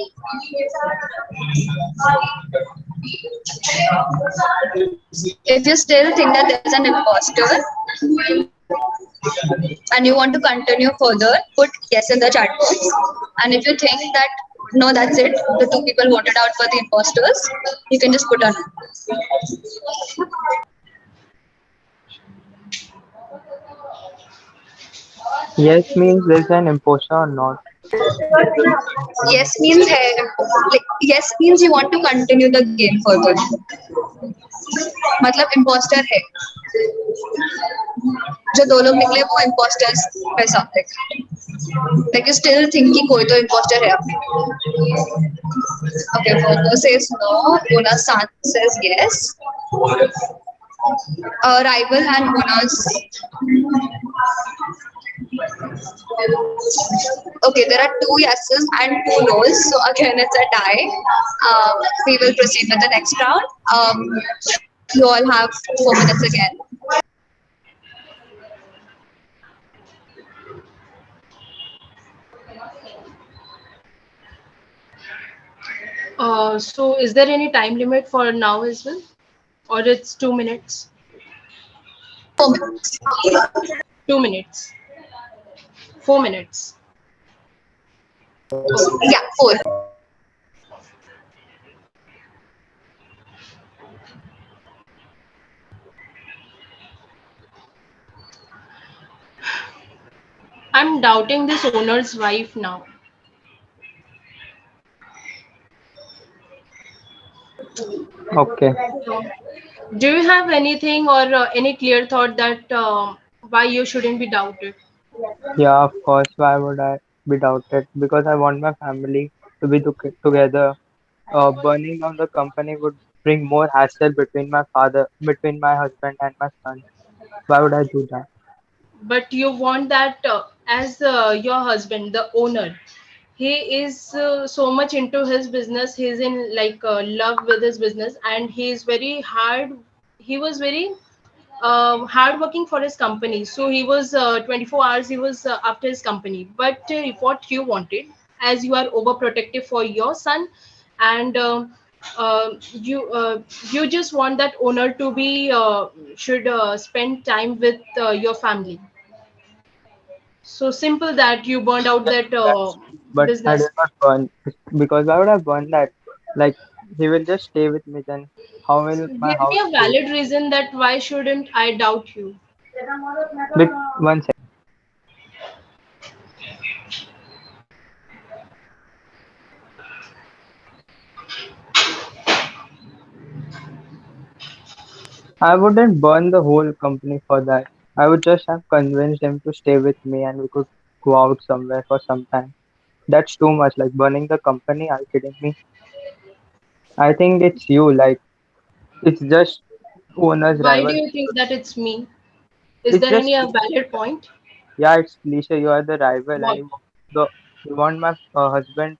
If you still think that there is an imposter and you want to continue further, put yes in the chat box. And if you think that no, that's it, the two people voted out for the imposters, you can just put on. Yes means there's an imposter or not. Yes means yes means you want to continue the game further. मतलब imposter है. जो दो लोग निकले वो imposters है सब like you still think कि कोई तो imposter है अपने. Okay, Virgo says no. Mona says yes. Rival and Mona's. Okay, there are 2 yeses and 2 no's, so again it's a tie. We will proceed with the next round. You all have 4 minutes again. So is there any time limit for now as well? Or it's 2 minutes? 4 minutes. 2 minutes. 4 minutes. Yeah, 4. I'm doubting this owner's wife now. Okay. Do you have anything or any clear thought that why you shouldn't be doubted? Yeah, of course. Why would I be doubted? Because I want my family to be together. Burning down the company would bring more hassle between my husband and my son. Why would I do that? But you want that as your husband, the owner. He is so much into his business. He's in like love with his business, and he is very hard. He was very hard working for his company. So he was 24 hours. He was after his company. But what you wanted, as you are overprotective for your son, and you just want that owner to be should spend time with your family. So simple that you burned out that That's but I did business. not burn because why would I burn that? Like he will just stay with me then. How will my Give me house a stay? valid reason that why shouldn't I doubt you? One second. I wouldn't burn the whole company for that. I would just have convinced him to stay with me and we could go out somewhere for some time. That's too much. Like burning the company. Are you kidding me? I think it's you. Like it's just owner's Why do rival. you think that it's me? Is It's there just any valid point? yeah. It's cliche. You are the rival and What? you want my husband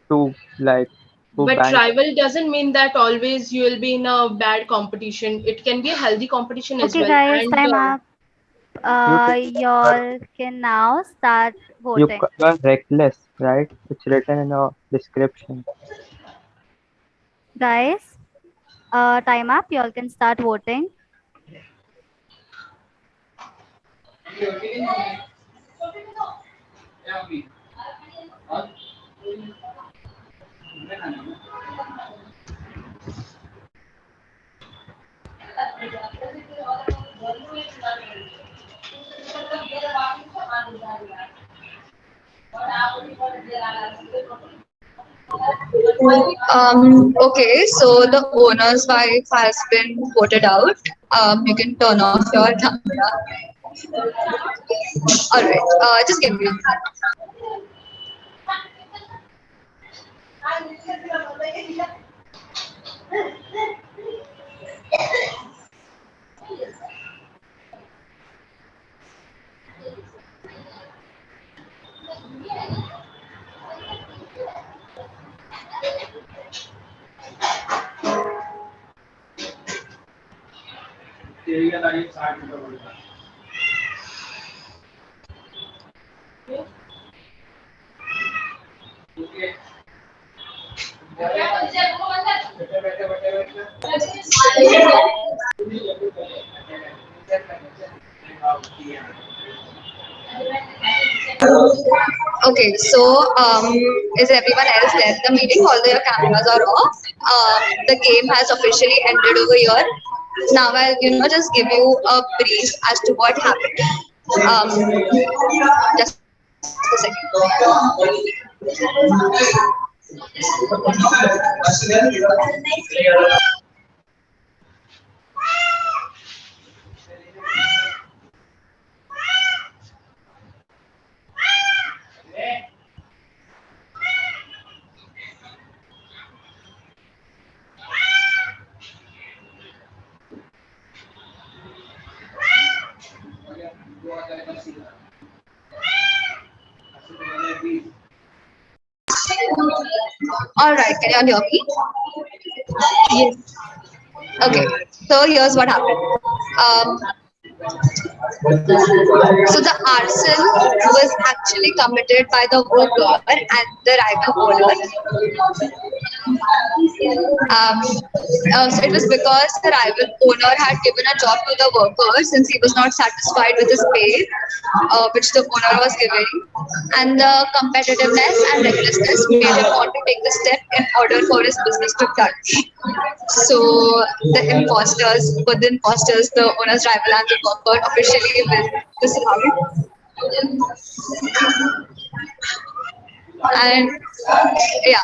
to like to But bang. rival doesn't mean that always you will be in a bad competition. It can be a healthy competition as Okay, well. guys, And time up. You think Y'all can now start voting. you are reckless, right? It's written in a description. Guys, time up. Y'all can start voting. Okay, so the owner's wife has been voted out. You can turn off your camera. All right, just give me a minute. Okay, so is everyone else there in the meeting? Although your cameras are off, the game has officially ended over here. Now I'll just give you a brief as to what happened. Just a second. All right, can you all hear me? yes. Okay, so here's what happened. So the arson was actually committed by the worker and the rival owner. So it was because the rival owner had given a job to the worker since he was not satisfied with his pay, which the owner was giving, and the competitiveness and recklessness made him want to take the step in order for his business to flourish. So the imposters, the owner's rival and the worker officially win this round. And yeah.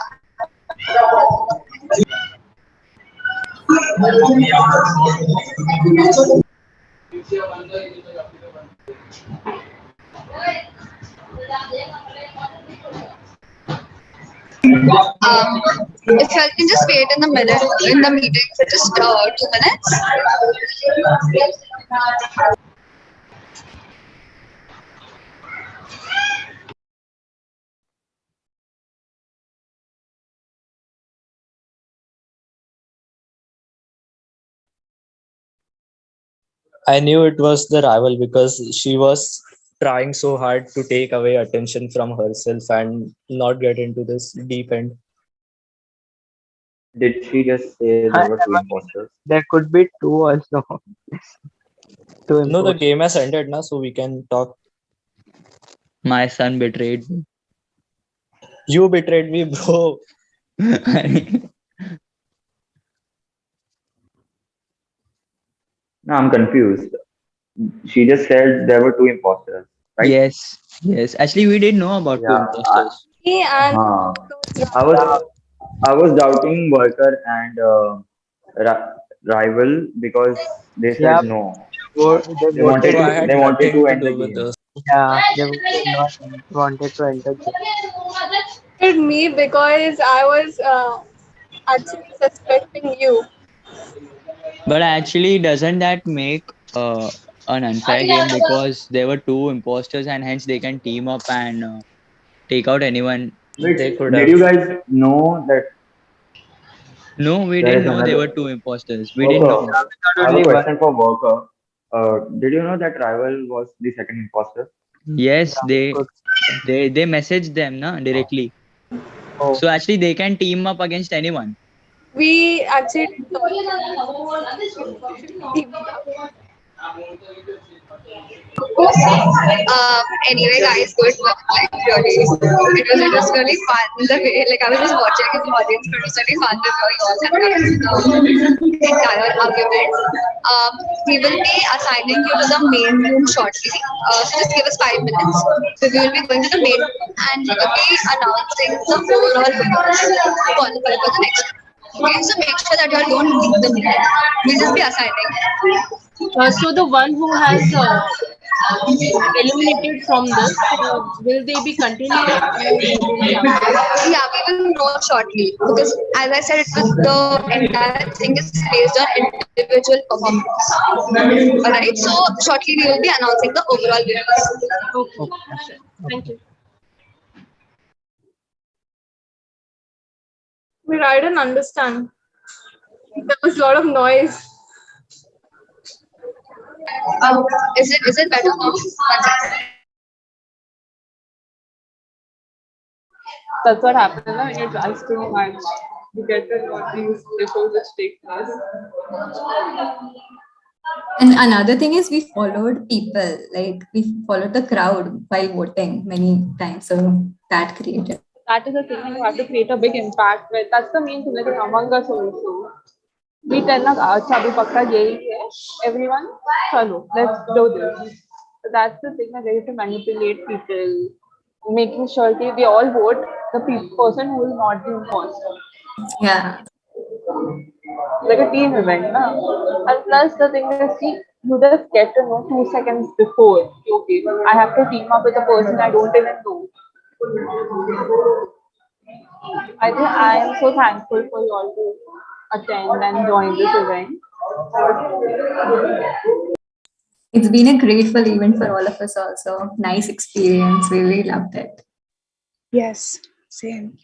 If you can just wait in the middle in the meeting for just 2 minutes. I knew it was the rival because she was trying so hard to take away attention from herself and not get into this deep end. Did she just say there were two imposters? There could be two also. Two No, the imposters. game has ended now, so we can talk. My son betrayed me. You betrayed me, bro. No, I'm confused. She just said there were two imposters, right? Yes, yes. Actually, we didn't know about two Yeah. imposters. Me and Huh. I was I was doubting worker and rival because they Yeah, said no. they They wanted voted. So I to had they wanted nothing to to end the do with game. this. Yeah, they did not wanted to enter. me because I was actually suspecting you. But actually, doesn't that make an unfair game because there were two imposters and hence they can team up and take out anyone? They Wait, could did have. you guys know that No, we there didn't is know there another were two imposters. We didn't know. worker? I have a Only one. question for worker. Did you know that rival was the second imposter? Yes, Yeah, good. they messaged them na, directly. Oh, So actually, they can team up against anyone. We actually thought we should team up. Anyway, guys, good work. Like really, it was really fun. The way like I was just watching in the audience, but it was really fun the way you all conducted the entire argument. We will be assigning you to the main room shortly. So just give us 5 minutes. So we will be going to the main room and we will be announcing the overall winners to qualify for the next round. Okay, so make sure that you all don't leave the meeting. We'll just be assigning. So the one who has eliminated from this, will they be continuing or will be out? Yeah, we will know shortly because, as I said, the entire thing is based on individual performance. Alright, so shortly we will be announcing the overall winners. Okay, thank you. But I didn't understand. There was a lot of noise. Is it better now? One second. That's what happens when you try too much. You get to know these issues which take place. And another thing is we followed people, like we followed the crowd while voting many times. So that created. That is the thing, you have to create a big impact with. That's the main thing, like among us also. We tell na, acha abhi pakka yahi hai. Everyone, chalo, let's do this. So that's the thing, that they have to manipulate people, making sure that they all vote the person who will not be imposter. Yeah. Like a team event, na? And plus the thing is, see, you just get to know 2 seconds before. Okay, I have to team up with a person I don't even know. I think I am so thankful for you all to attend and join this event. It's been a grateful event for all of us also. Nice experience. We really loved it. Yes, same.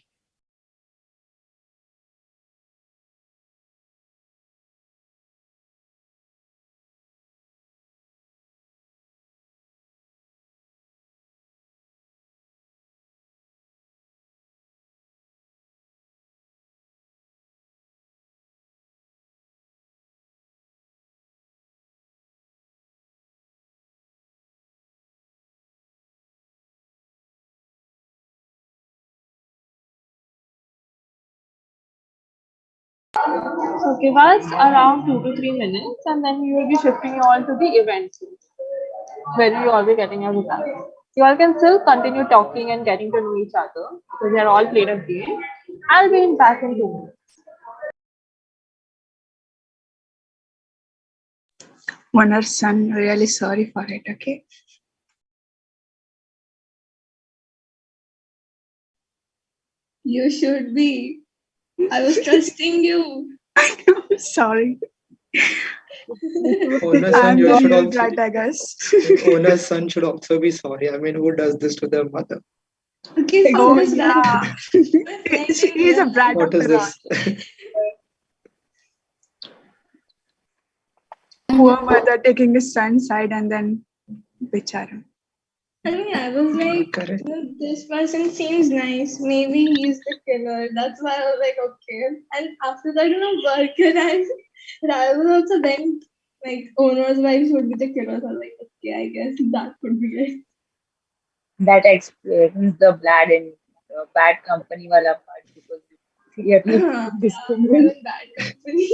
So give us around 2 to 3 minutes and then we will be shifting you all to the event where you all be getting your results. You all can still continue talking and getting to know each other because they're all played a game. I'll be back in 2 minutes. Owner's son, really sorry for it, okay? You should be. I was trusting you. Sorry. Owner's son, I'm you the should real also. brat, I guess. Owner's son should also be sorry. I mean, who does this to their mother? Okay, Oh, focus yeah. He's a brat What of is the lot. this? Poor mother taking his son's side and then bichara. I mean, I was like, Correct. this person seems nice. Maybe he's the killer. That's why I was like, okay. And after that, Barker and Rival also went like owner's wives would be the killers. I was like, okay, I guess that could be it. That explains the bad company wala part because you clearly discriminate. Bad company.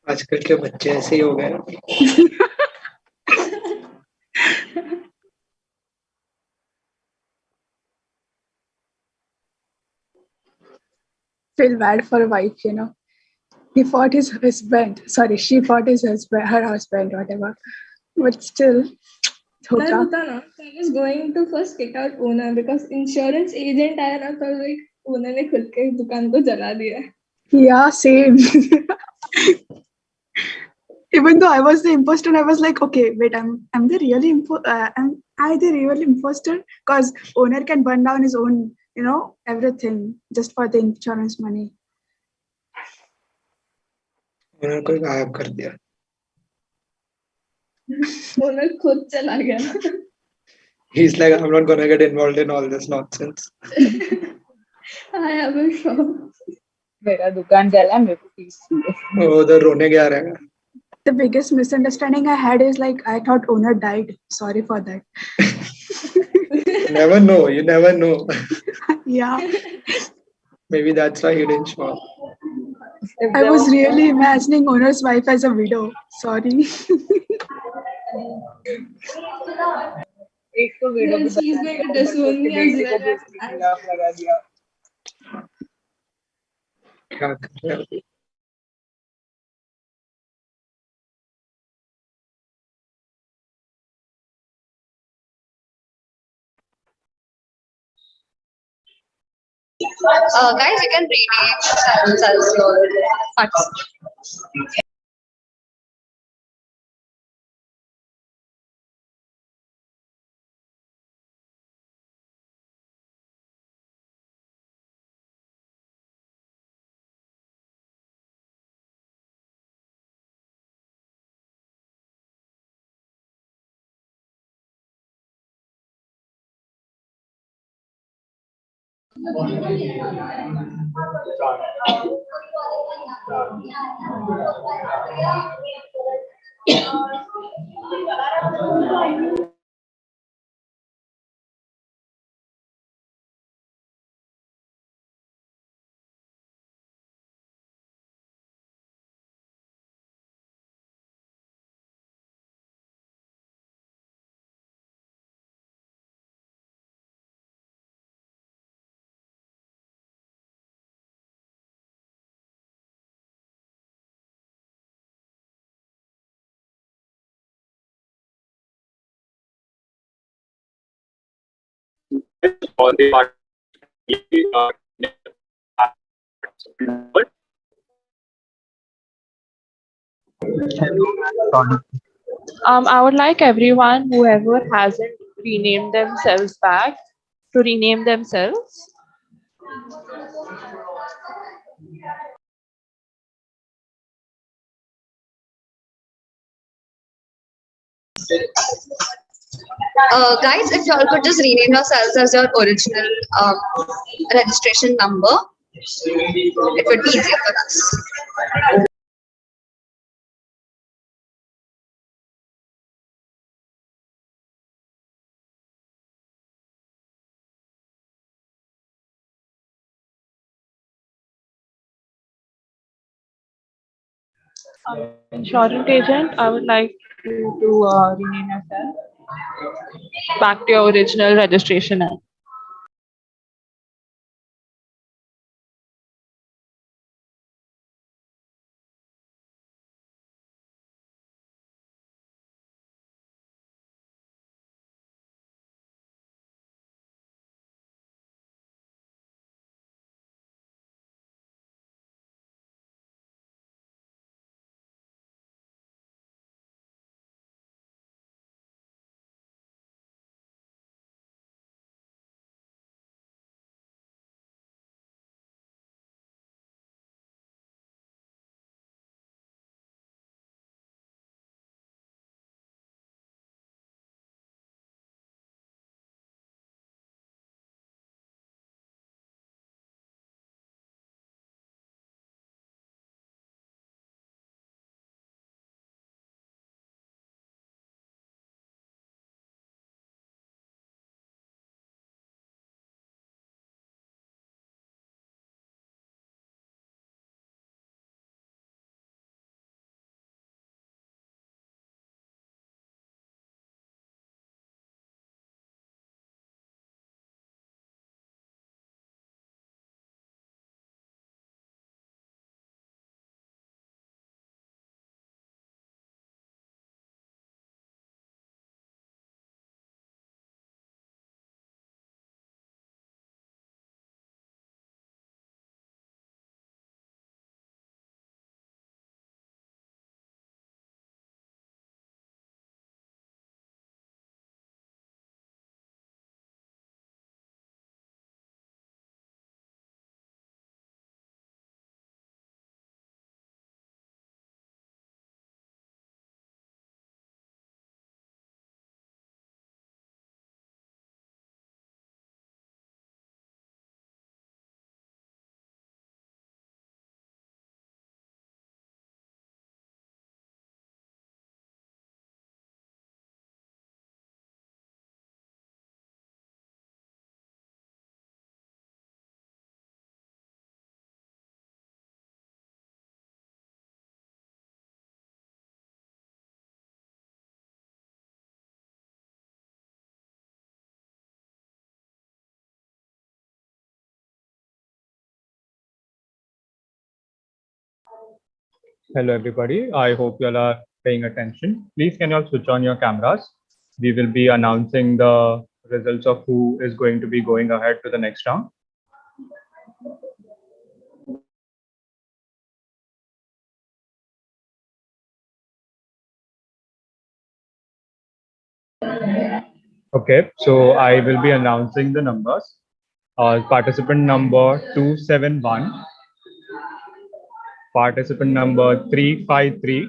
आजकल के बच्चे ऐसे ही हो गए. Feel bad for a wife, you know. He fought his husband. Sorry, she fought his husband, her husband, whatever. But still, I was going to first kick out owner because insurance agent आया ना तो like owner ने खुद के दुकान को जला दिया. Yeah, same. Even though I was the imposter, I was like, okay, wait, am I the real imposter? Because owner can burn down his own, everything just for the insurance money. उन्होंने कोई गायब कर दिया. owner खुद चला गया. He's like, I'm not gonna get involved in all this nonsense. I have a shop. मेरा दुकान जला मेरे को फीस चाहिए. वो उधर रोने गया रहेगा. The biggest misunderstanding I had is like, I thought owner died. Sorry for that. You never know. You never know. Yeah. Maybe that's why he didn't show up. I was really imagining owner's wife as a widow. Sorry. एक तो video Yes, he's going to disown me as well as लगा दिया. क्या कर रहे हो? Guys, you can rename yourselves as your participants. All the parts. I would like everyone, whoever hasn't renamed themselves back, to rename themselves. Guys, if you all could just rename yourselves as your original registration number, it would be easier for us. Insurance agent, I would like you to rename yourself. back to your original registration. Hello, everybody. I hope you all are paying attention. Please, can you all switch on your cameras? We will be announcing the results of who is going to be going ahead to the next round. Okay, so I will be announcing the numbers. Participant number 271, participant number 353,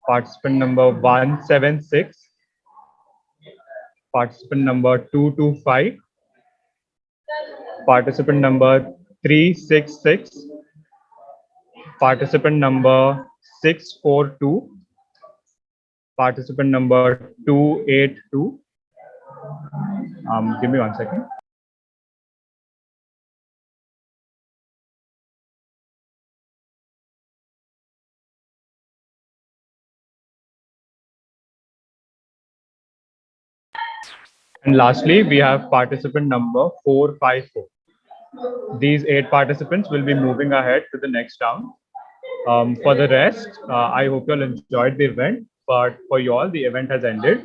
participant number 176, participant number 225, participant number 366, participant number 642, participant number 282. Give me 1 second. And lastly, we have participant number 454. These 8 participants will be moving ahead to the next round. For the rest, I hope you all enjoyed the event, but for you all, the event has ended.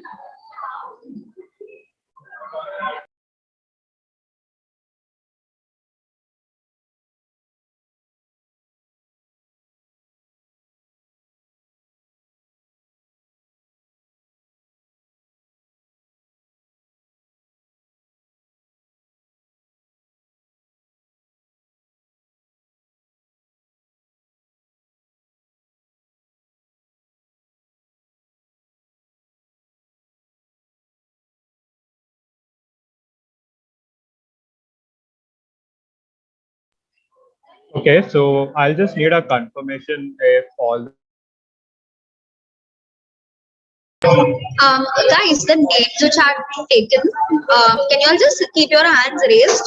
Okay, so I'll just need a confirmation if all. Guys, the names which have been taken, can you all just keep your hands raised?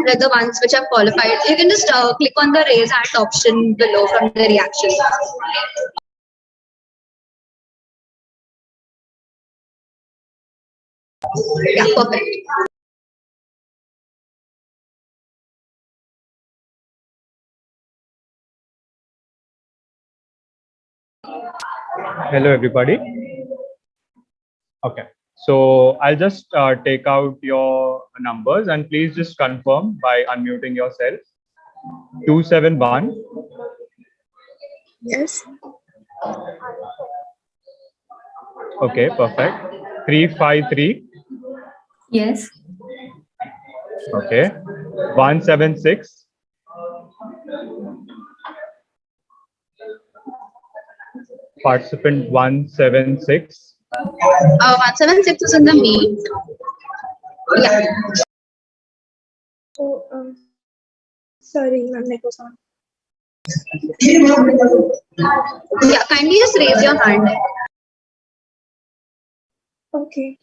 Like the ones which have qualified. You can just click on the raise hand option below from the reaction. Yeah, perfect. Hello, everybody. Okay. So I'll just take out your numbers and please just confirm by unmuting yourself. 271. Yes. Okay, perfect. 353. Yes. Okay. 176. Participant 176. 176 is in the meet. Yeah. Oh, sorry, my mic was on. Yeah, kindly just raise your hand. Okay.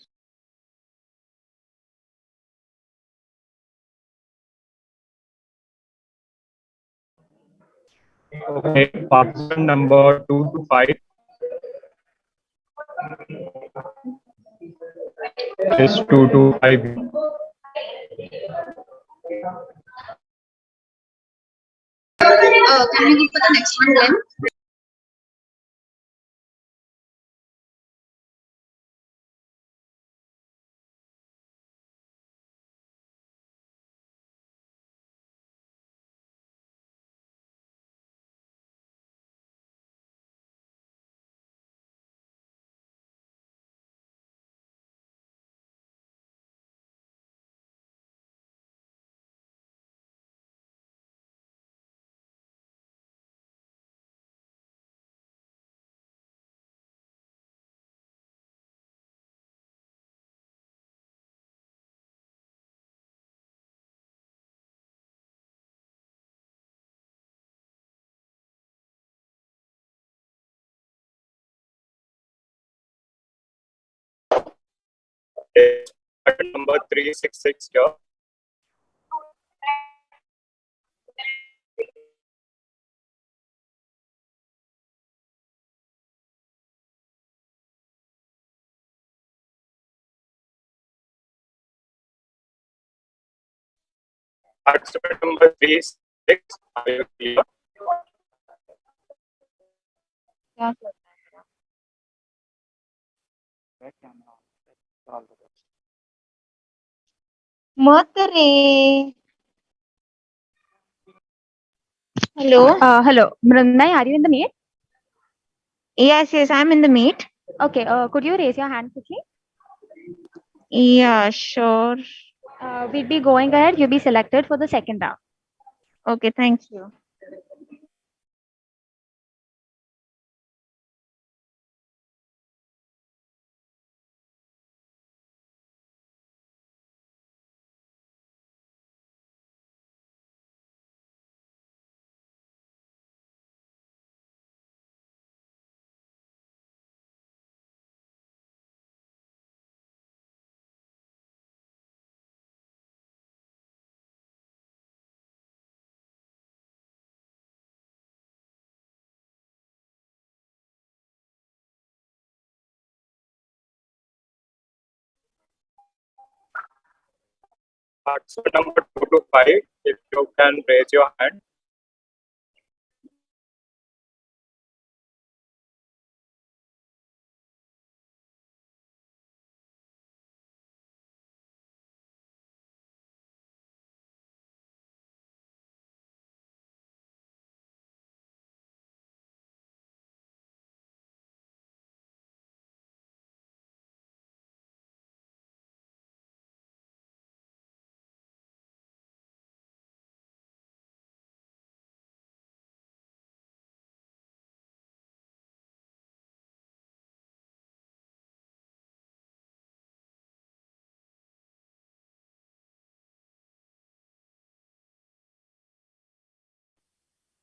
Okay. Participant number 225 is 225. Can we go for the next one then? Number 366 here. Participant number 36. Are you clear? मत करे. Hello. Hello, Mrunday, are you in the meet? Yes, yes, I'm in the meet. Okay, could you raise your hand quickly? Yeah, sure. We'll be going ahead. You'll be selected for the second round. Okay, thank you. Participant number 225. If you can raise your hand.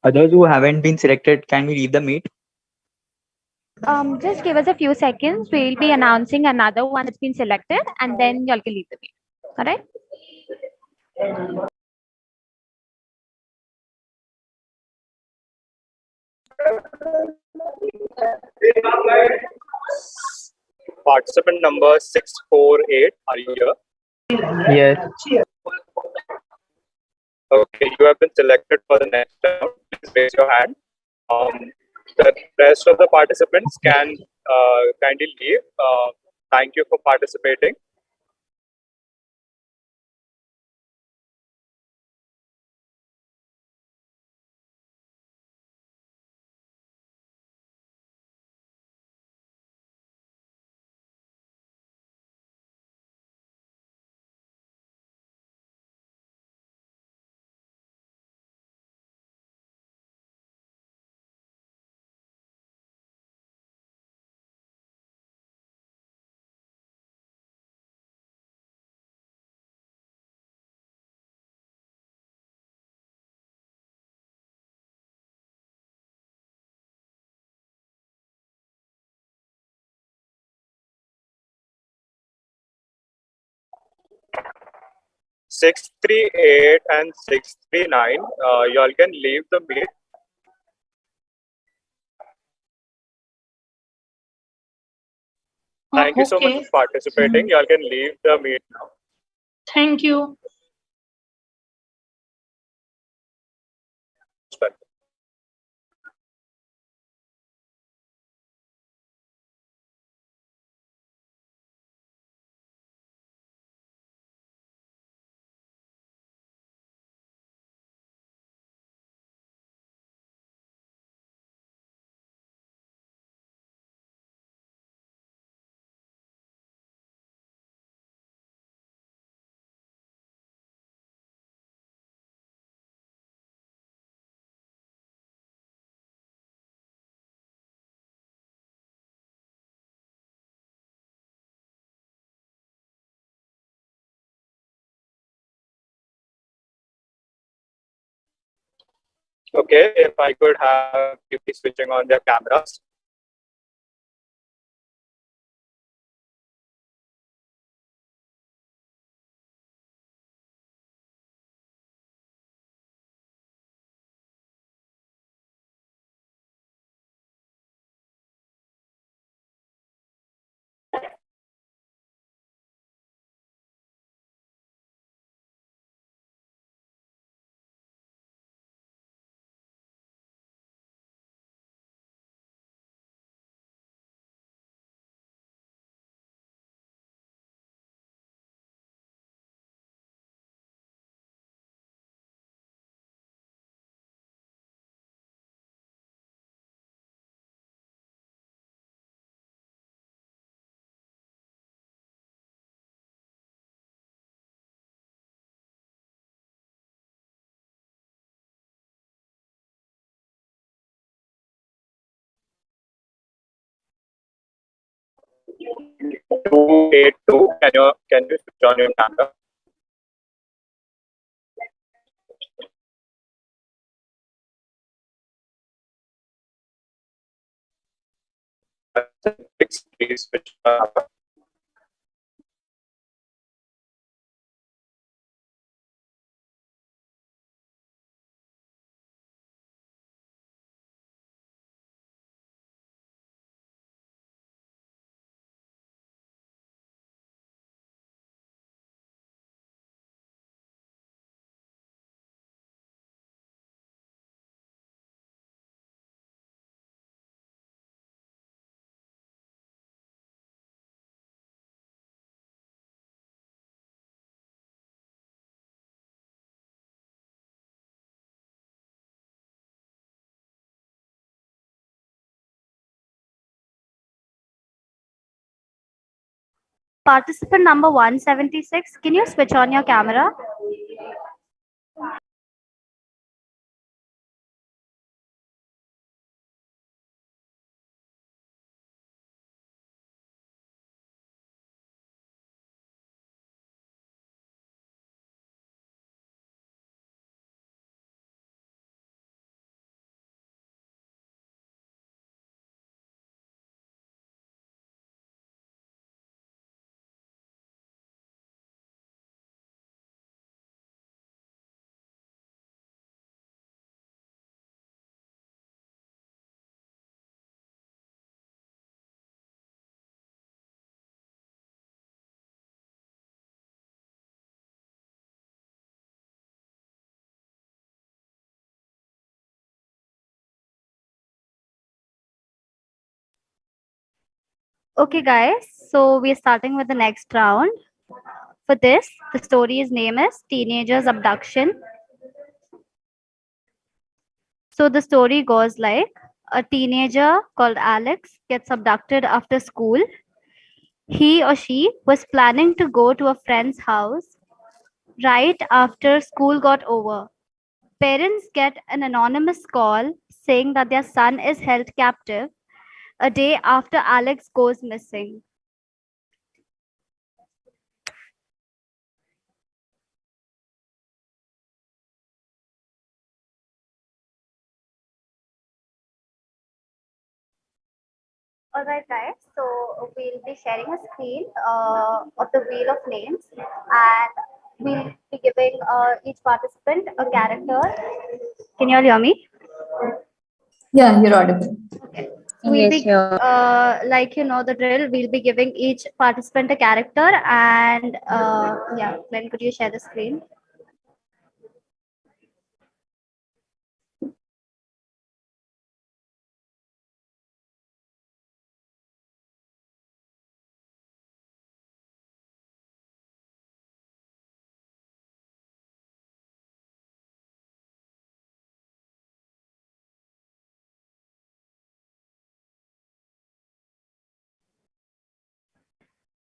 Others who haven't been selected, can we leave the meet? Just give us a few seconds. We'll be announcing another one that's been selected, and then y'all can leave the meet. All right? participant number 648. Are you here? Yes. Okay, you have been selected for the next round. Please raise your hand. The rest of the participants can kindly leave. Thank you for participating. Six three eight and 639. You all can leave the meet. Thank you so much Okay. for participating. You all can leave the meet now. Thank you. Okay, if I could have people switching on their cameras. Two eight two. Can you switch on your camera? Please switch on. Participant number 176, can you switch on your camera? Okay, guys. So we're starting with the next round. For this, the story's name is Teenager's Abduction. So the story goes like a teenager called Alex gets abducted after school. He or she was planning to go to a friend's house right after school got over. Parents get an anonymous call saying that their son is held captive a day after Alex goes missing. All right, guys. So we'll be sharing a screen of the wheel of names, and we'll be giving each participant a character. Can you all hear me? Yeah, you're audible. We'll Yes, be sure. like you know the drill. We'll be giving each participant a character, and yeah, Glenn, could you share the screen?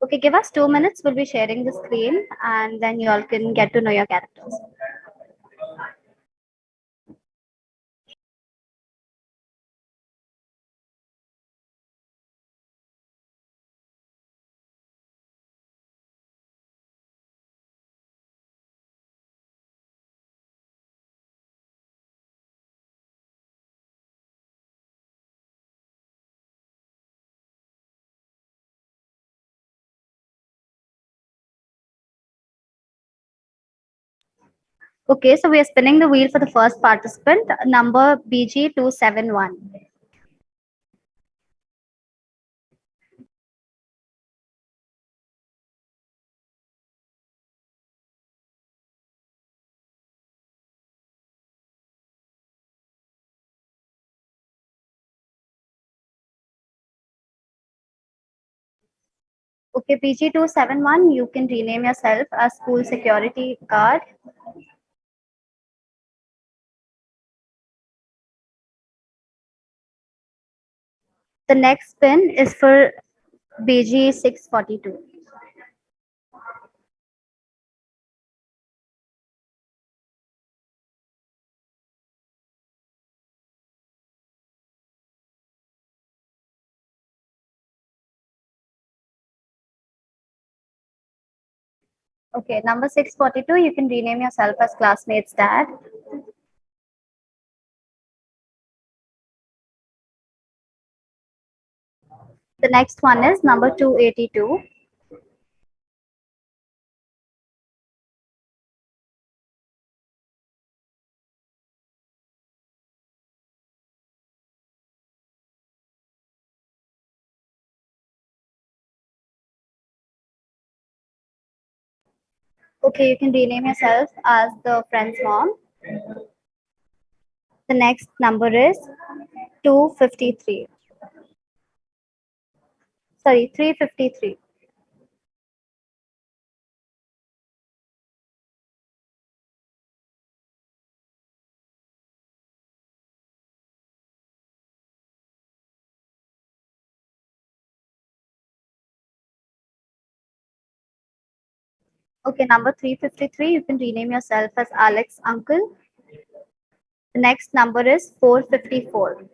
Okay, give us 2 minutes. We'll be sharing the screen, and then you all can get to know your characters. Okay, so we are spinning the wheel for the first participant, number BG271. Okay, BG271, you can rename yourself as school security guard. The next spin is for BG642. Okay, number 642, you can rename yourself as classmate's dad. The next one is number 282. Okay, you can rename yourself as the friend's mom. The next number is 253. Sorry, 353. Okay, number 353, you can rename yourself as Alex uncle. The next number is 454.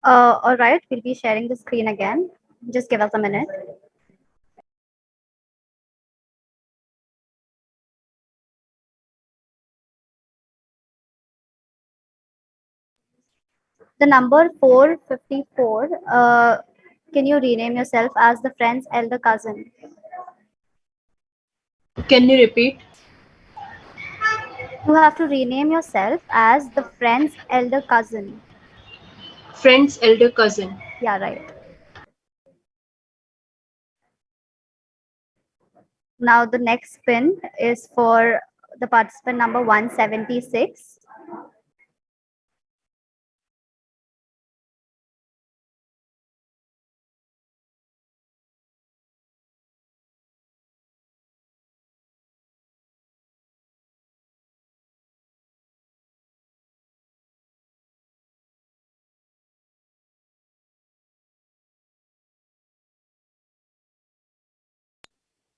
All right, we'll be sharing the screen again. Just give us a minute. The number 454, Can you rename yourself as the friend's elder cousin? Can you repeat? You have to rename yourself as the friend's elder cousin. Friend's elder cousin. Yeah, right. Now the next spin is for the participant number 176.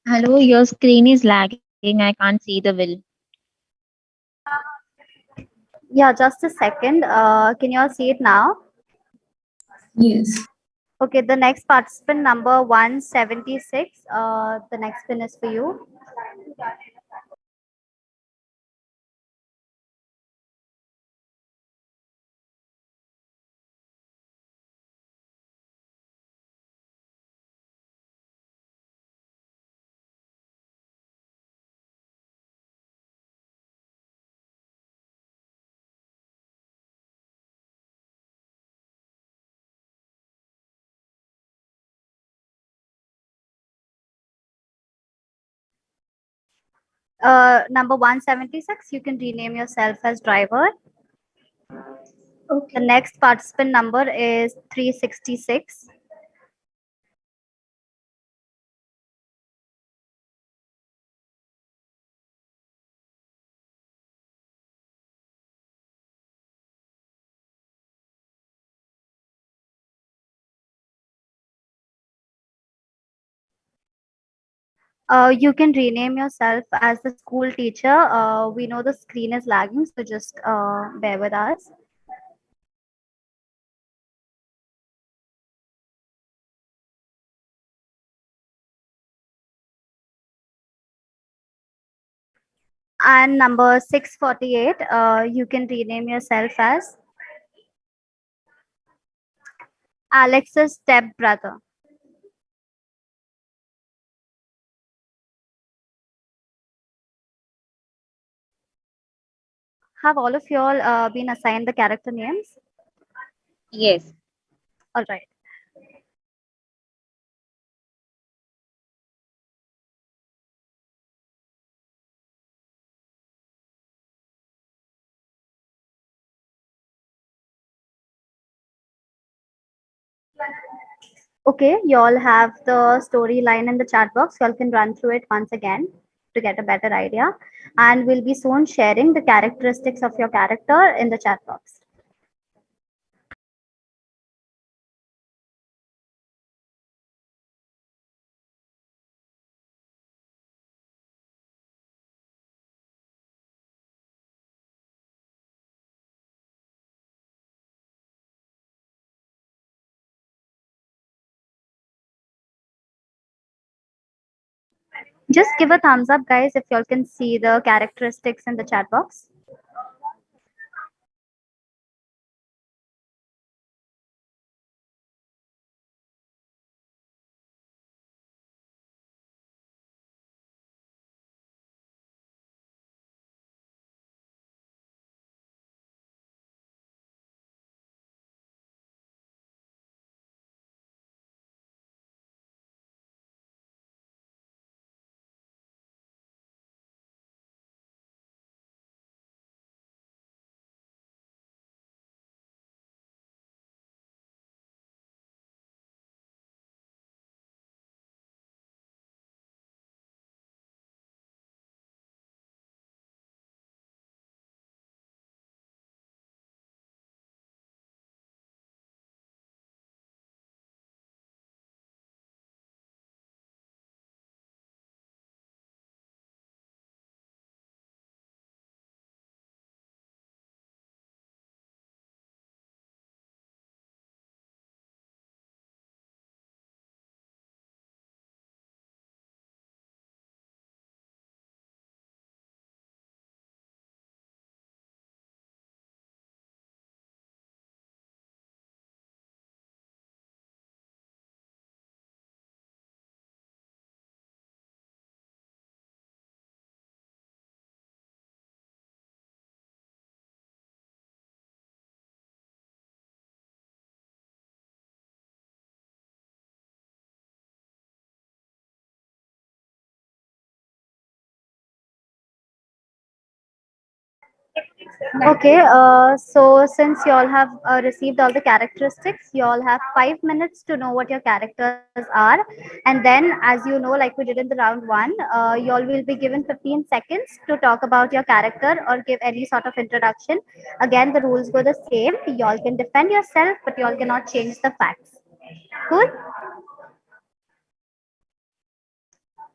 Hello, your screen is lagging. I can't see the will. Yeah, just a second. Can you all see it now? Yes. Okay, the next participant number 176. The next spin is for you. Number 176, you can rename yourself as driver. Okay. The next participant number is 366. You can rename yourself as the school teacher. We know the screen is lagging, so just bear with us. And number 648, you can rename yourself as Alex's step brother. Have all of you all been assigned the character names? Yes. All right. Okay, you all have the storyline in the chat box. You all can run through it once again to get a better idea. And we'll be soon sharing the characteristics of your character in the chat box. Just give a thumbs up, guys, if you all can see the characteristics in the chat box. Okay, so since you all have received all the characteristics, you all have 5 minutes to know what your characters are. And then, as you know, like we did in the round one, you all will be given 15 seconds to talk about your character or give any sort of introduction. Again, the rules go the same. You all can defend yourself, but you all cannot change the facts. Cool?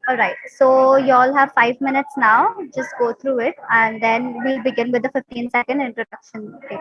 All right. So you all have 5 minutes now. Just go through it, and then we'll begin with the 15-second introduction. Okay.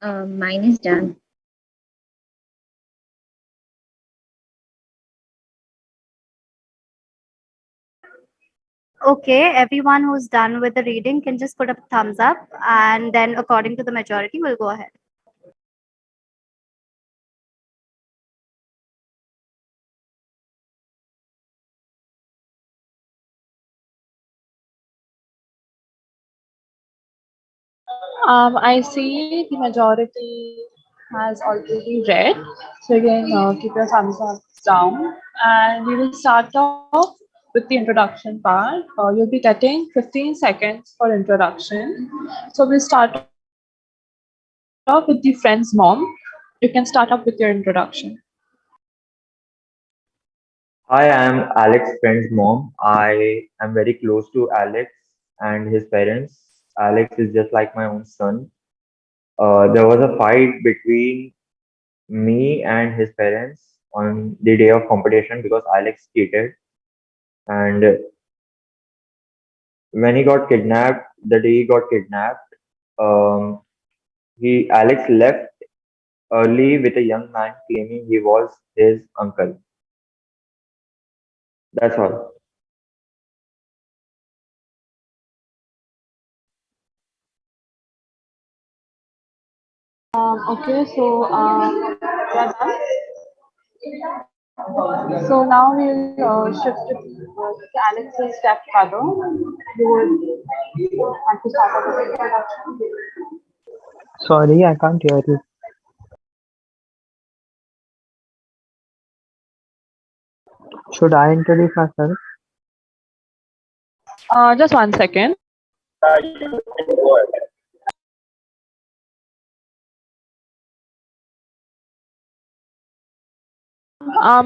Mine is done. Okay, everyone who's done with the reading can just put a thumbs up, and then according to the majority, we'll go ahead. I see the majority has already read, so you can keep your thumbs up down, and we will start off with the introduction part. You'll be getting 15 seconds for introduction. So we'll start off with the friend's mom. You can start off with your introduction. Hi, I'm Alex's friend's mom. I am very close to Alex and his parents. Alex is just like my own son. There was a fight between me and his parents on the day of competition because Alex cheated. And when he got kidnapped, the day he got kidnapped, um, he Alex left early with a young man claiming he was his uncle. That's all. Okay, so we are done. So now we'll shift to Alex's stepfather. You would want to start off with introduction. Sorry, I can't hear you. Should I introduce myself? Just 1 second.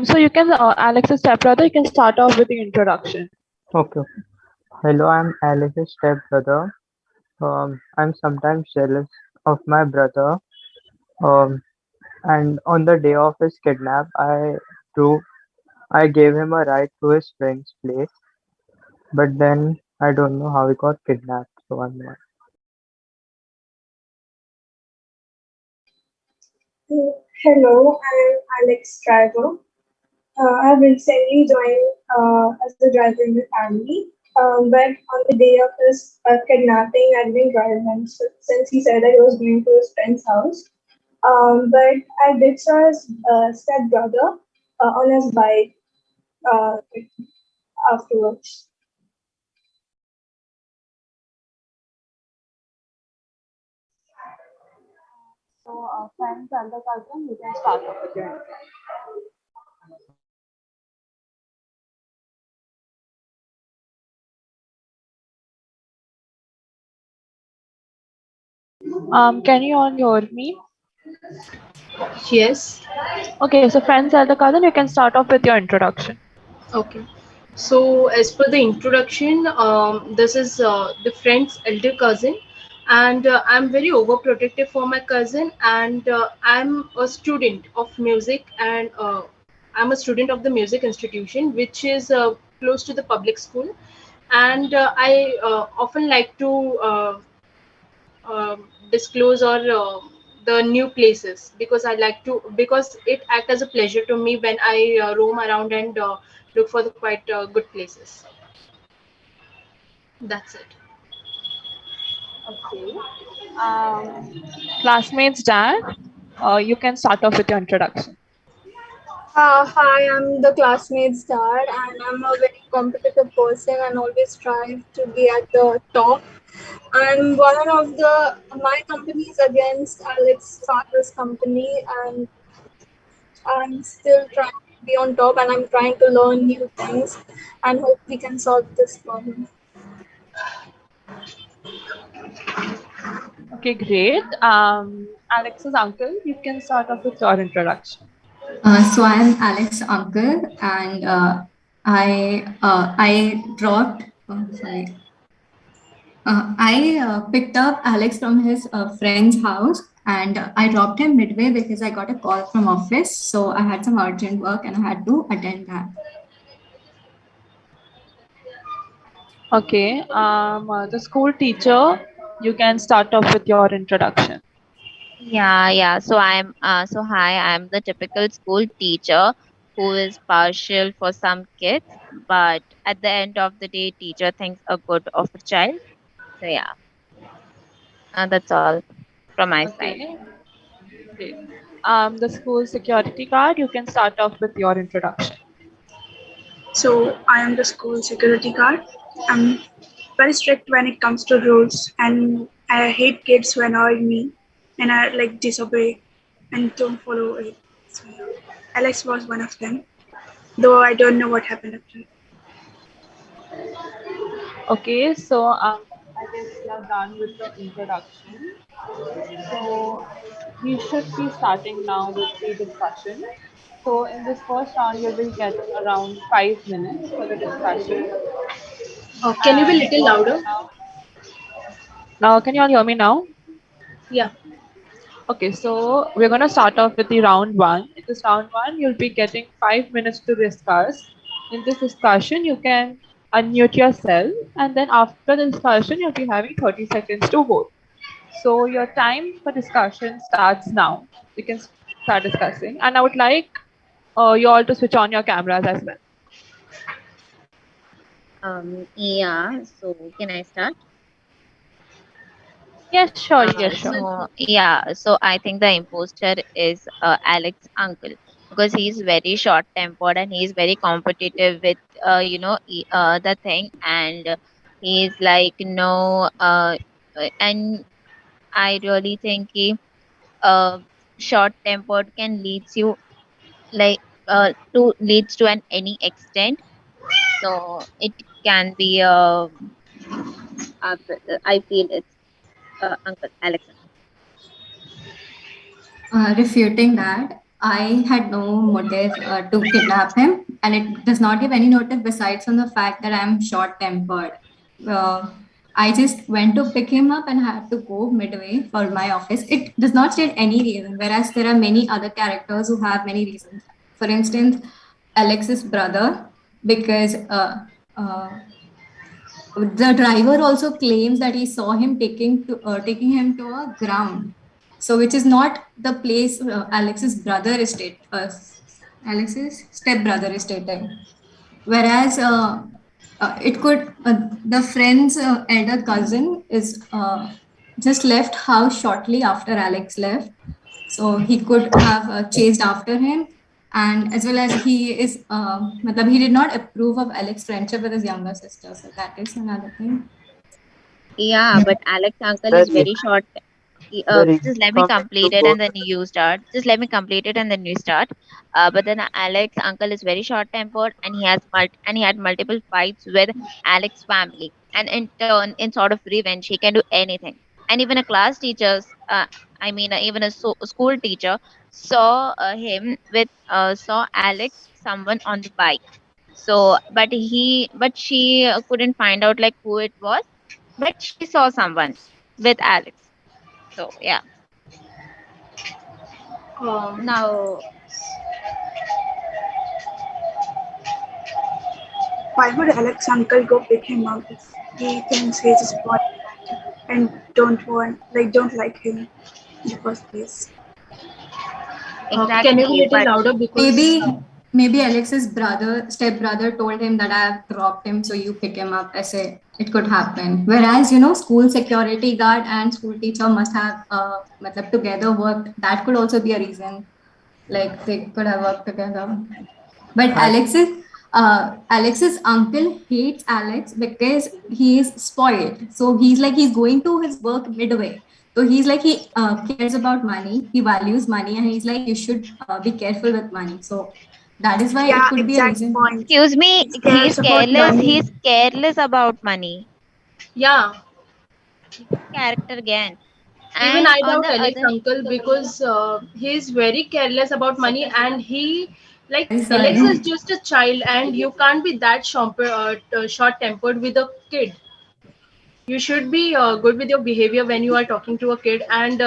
So you can, Alex's stepbrother, you can start off with the introduction. Okay. Hello, I'm Alex's stepbrother. I'm sometimes jealous of my brother. Um, and on the day of his kidnap, I gave him a ride to his friend's place. But then I don't know how he got kidnapped. So I'm not. Hello, I'm Alex Driver. I've recently joined as a driver in the family. But on the day of his kidnapping, I didn't drive him since he said that he was going to his friend's house. But I did saw his stepbrother on his bike uh, afterwards. So friends and the cousin, you can start off with your can you all hear me? Yes. Okay, so friends and the cousin, you can start off with your introduction. Okay. So, as per the introduction, this is the friend's elder cousin, and I'm very overprotective for my cousin, and I'm a student of music, and I'm a student of the music institution, which is close to the public school, and I often like to disclose or the new places because I like to because it act as a pleasure to me when I roam around and look for the quite good places. That's it. Okay. Classmates dad, you can start off with your introduction. Hi, I'm the classmate's dad, and I'm a very competitive person and always strive to be at the top. I'm one of my companies against Alex's father's company, and I'm still trying to be on top, and I'm trying to learn new things, and hope we can solve this problem. Okay, great. Alex's uncle, you can start off with your introduction. So I am Alex uncle, and I dropped. Sorry. I picked up Alex from his friend's house, and I dropped him midway because I got a call from office. So I had some urgent work, and I had to attend that. Okay. The school teacher, you can start off with your introduction. Yeah. So hi, I'm the typical school teacher who is partial for some kids, but at the end of the day, teacher thinks a good of a child. So yeah, that's all from my side. Okay. Great. The school security guard, you can start off with your introduction. So I am the school security guard. I'm very strict when it comes to rules, and I hate kids who annoy me and I like disobey and don't follow it. So yeah. Alex was one of them, though I don't know what happened after. Okay, so I guess we are done with the introduction. So we should be starting now with the discussion. So in this first round, you'll be getting around 5 minutes for the discussion. Can you be a And little louder? now, can you all hear me now? Yeah. Okay, so we're going to start off with the round one. In this round one, you'll be getting 5 minutes to discuss. In this discussion, you can unmute yourself, and then after the discussion, you'll be having 30 seconds to vote. So your time for discussion starts now. You can start discussing, and I would like you all to switch on your cameras as well. Yeah, so can I start? Yes, sure, yes, sure. So I think the imposter is Alex's uncle because he's very short tempered and he's very competitive with the thing, and he's like no and I really think he uh short tempered can leads you like to leads to an any extent. So it can be uh I feel it's Uncle Alex. Refuting that, I had no motive to kidnap him, and it does not give any motive besides from the fact that I'm short tempered. Uh, I just went to pick him up and had to go midway for my office. It does not state any reason, whereas there are many other characters who have many reasons. For instance, Alex's brother, because the driver also claims that he saw him taking him to a ground, so which is not the place Alex's stepbrother is stating. Whereas it could the friend's elder cousin is just left house shortly after Alex left, so he could have chased after him, and as well as he is matlab, he did not approve of Alex's friendship with his younger sister, so that is another thing. Yeah, but Alex uncle is The very short. the Just reason let me for me to complete it go and to then you start. Just let me complete it and then you start. But then Alex uncle is very short tempered and he had multiple fights with Alex family. And in turn, in sort of revenge, he can do anything. And even a class teacher's, even a school teacher saw him with saw Alex someone on the bike. So, but she couldn't find out like who it was, but she saw someone with Alex. So yeah. Um, Now, why would Alex uncle go pick him up if he thinks he's a spoiled brat and don't like him in the first place? Can you be exactly, a little but louder because Maybe Alex's stepbrother told him that I have dropped him, so you pick him up. I say it could happen. Whereas, school security guard and school teacher must have matlab, together worked. That could also be a reason. Like they could have worked together. But I Alex's uncle hates Alex because he is spoiled. So he's going to his work midway. So he's like he cares about money. He values money, and he's like you should be careful with money. So that is why it Yeah, could be a exact reason. point. excuse me, He cares about money. he's careless about money. yeah, Character again. even And I on doubt the Alex other, uncle because he's very careless about money and he like Very Alex is sorry. just a child and you can't be that short tempered with a kid. You should be good with your behavior when you are talking to a kid and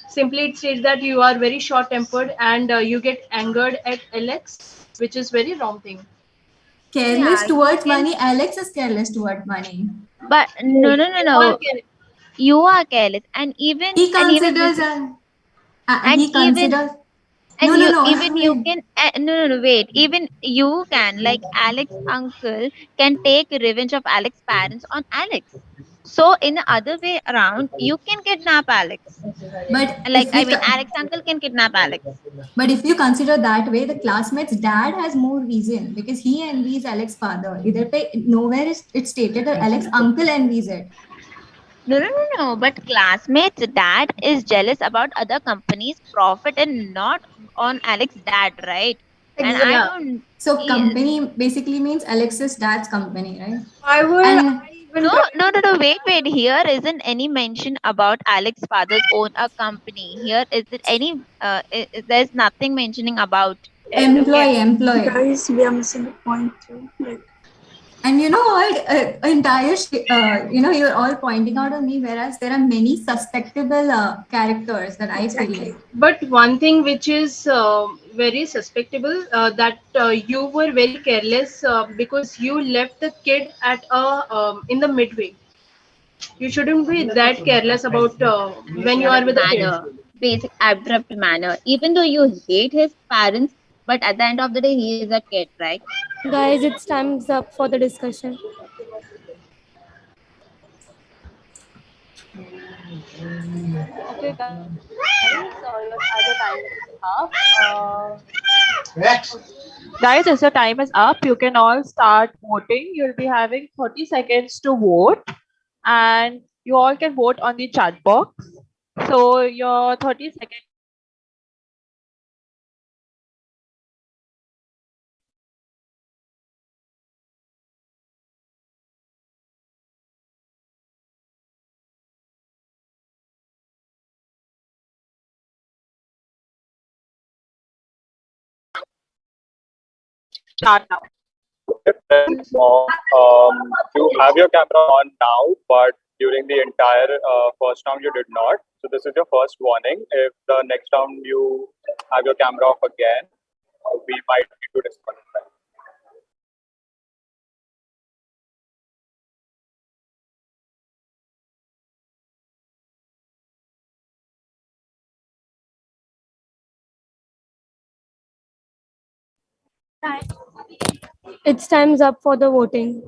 simply it states that you are very short tempered and you get angered at Alex, which is very wrong thing. Careless yeah, you towards can, money. Alex is careless toward money. but No, no, no, no, you are no. You are careless, and He even considers and he considers no, no, no. even you can no, wait, even you can like Alex uncle can take revenge of Alex parents on Alex. So in the other way around, you can kidnap Alex. But Like if I we mean, Alex uncle can kidnap Alex. But if you consider that way, the classmate's dad has more reason because he envies Alex's father. Either way, nowhere is it stated that Alex's uncle envies it. No, no, no, no. But classmates' dad is jealous about other companies' profit and not on Alex's dad, right? And I Yeah. don't. So Yes. company basically means Alex's dad's company, right? Why would And I even No, try? no, no, no. Wait. Here isn't any mention about Alex's father's own a company. Here is it any? There's nothing mentioning about it. Okay. employee. Guys, we are missing the point too. Like, And all you're all pointing out on me, whereas there are many suspectable characters that I feel exactly. like. But one thing which is very suspectable that you were very careless because you left the kid at in the midway. You shouldn't be that careless about when you are Abrupt with a kid. manner, basic abrupt manner. Even though you hate his parents, But at the end of the day, he is a kid, right? Guys, it's time's up for the discussion. Okay, guys, as your time is up. Guys, as your time is up, you can all start voting. You'll be having 30 seconds to vote, and you all can vote on the chat box. So your 30 seconds. Start now. Friends, you have your camera on now, but during the entire first round you did not. So this is your first warning. If the next round you have your camera off again, we might need to disqualify. It's time's up for the voting.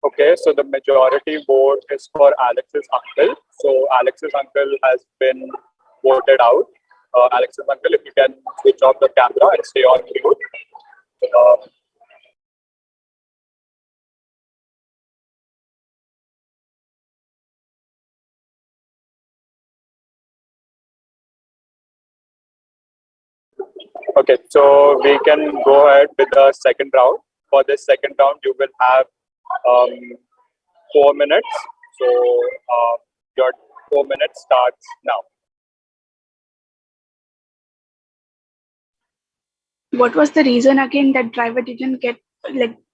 Okay, so the majority vote is for Alex's uncle. So Alex's uncle has been voted out. Alex's uncle, if you can switch off the camera and stay on mute. Okay, so we can go ahead with the second round. For this second round, you will have 4 minutes. So your 4 minutes starts now. What was the reason again that driver didn't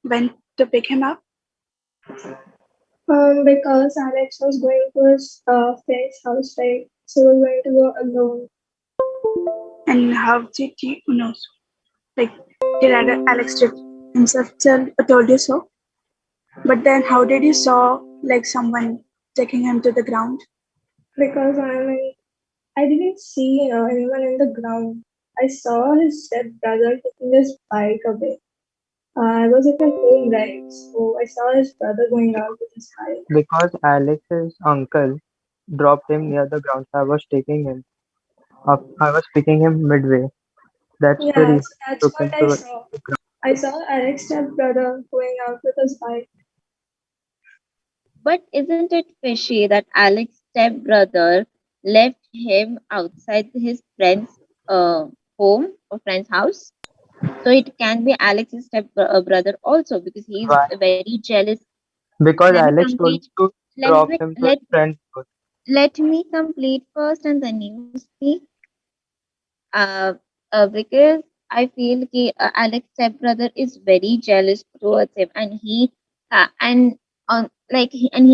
went to pick him up? Because Alex was going to his friend's house, right? So we were going to go alone. And how did he know? Like, did Alex himself told you so? But then how did you saw like someone taking him to the ground? Because I didn't see anyone in the ground. I saw his stepbrother taking his bike away. I was at my home, right? So I saw his brother going out with his bike. Because Alex's uncle dropped him near the ground, so I was taking him up. I was picking him midway. That's the Yeah, reason so I that's took what him I to saw. the ground. I saw Alex's stepbrother going out with his bike. But isn't it fishy that Alex's stepbrother left him outside his friend's home or friend's house? So it can be Alex's step brother also, because he is Why? very jealous. Because Let me Alex told me complete. to Let drop me him to his let friend's house. let me complete first, and then you speak. uh, because I feel Alex's stepbrother is very jealous towards him, and he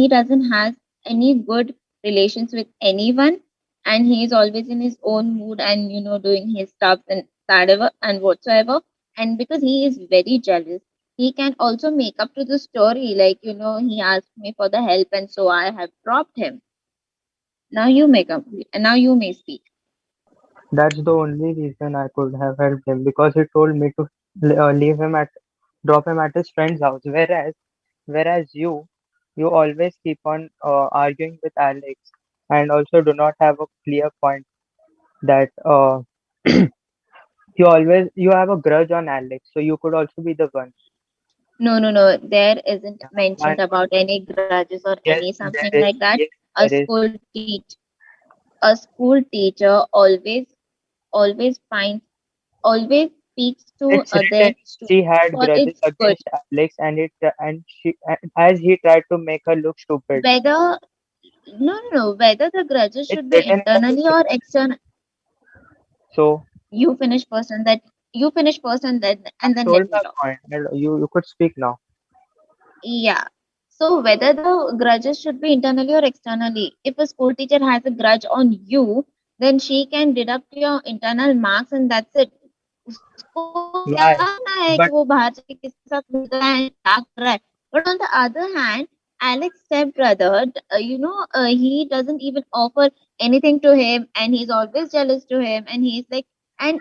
doesn't have any good relations with anyone, and he is always in his own mood and doing his stuff and whatever and whatsoever. And because he is very jealous, he can also make up to the story, like he asked me for the help, and so I have dropped him. Now you may complete, and now you may speak. That's the only reason I could have helped him because he told me to leave him at drop him at his friend's house. Whereas you always keep on arguing with Alex and also do not have a clear point that you have a grudge on Alex, so you could also be the one. No. There isn't Why mentioned not? about any grudges or Yes, any something there is. like that. Yes, A there is. school a school teacher always finds always speaks to It's written their she students had for grudges its good. against Alex, as he tried to make her look stupid. Whether no, whether the grudges It's should be written in the internally or script. external. So You finish first, and that you finish first and then Told let me my talk. point. And you could speak now. Yeah. So whether the grudges should be internally or externally, if a school teacher has a grudge on you, then she can deduct your internal marks and that's it. उसको क्या Why? करना है कि But वो बाहर जाके किसी के साथ मिल रहा है डाक कर रहा है. But on the other hand, Alex's stepbrother, he doesn't even offer anything to him, and he's always jealous to him, and he's like, and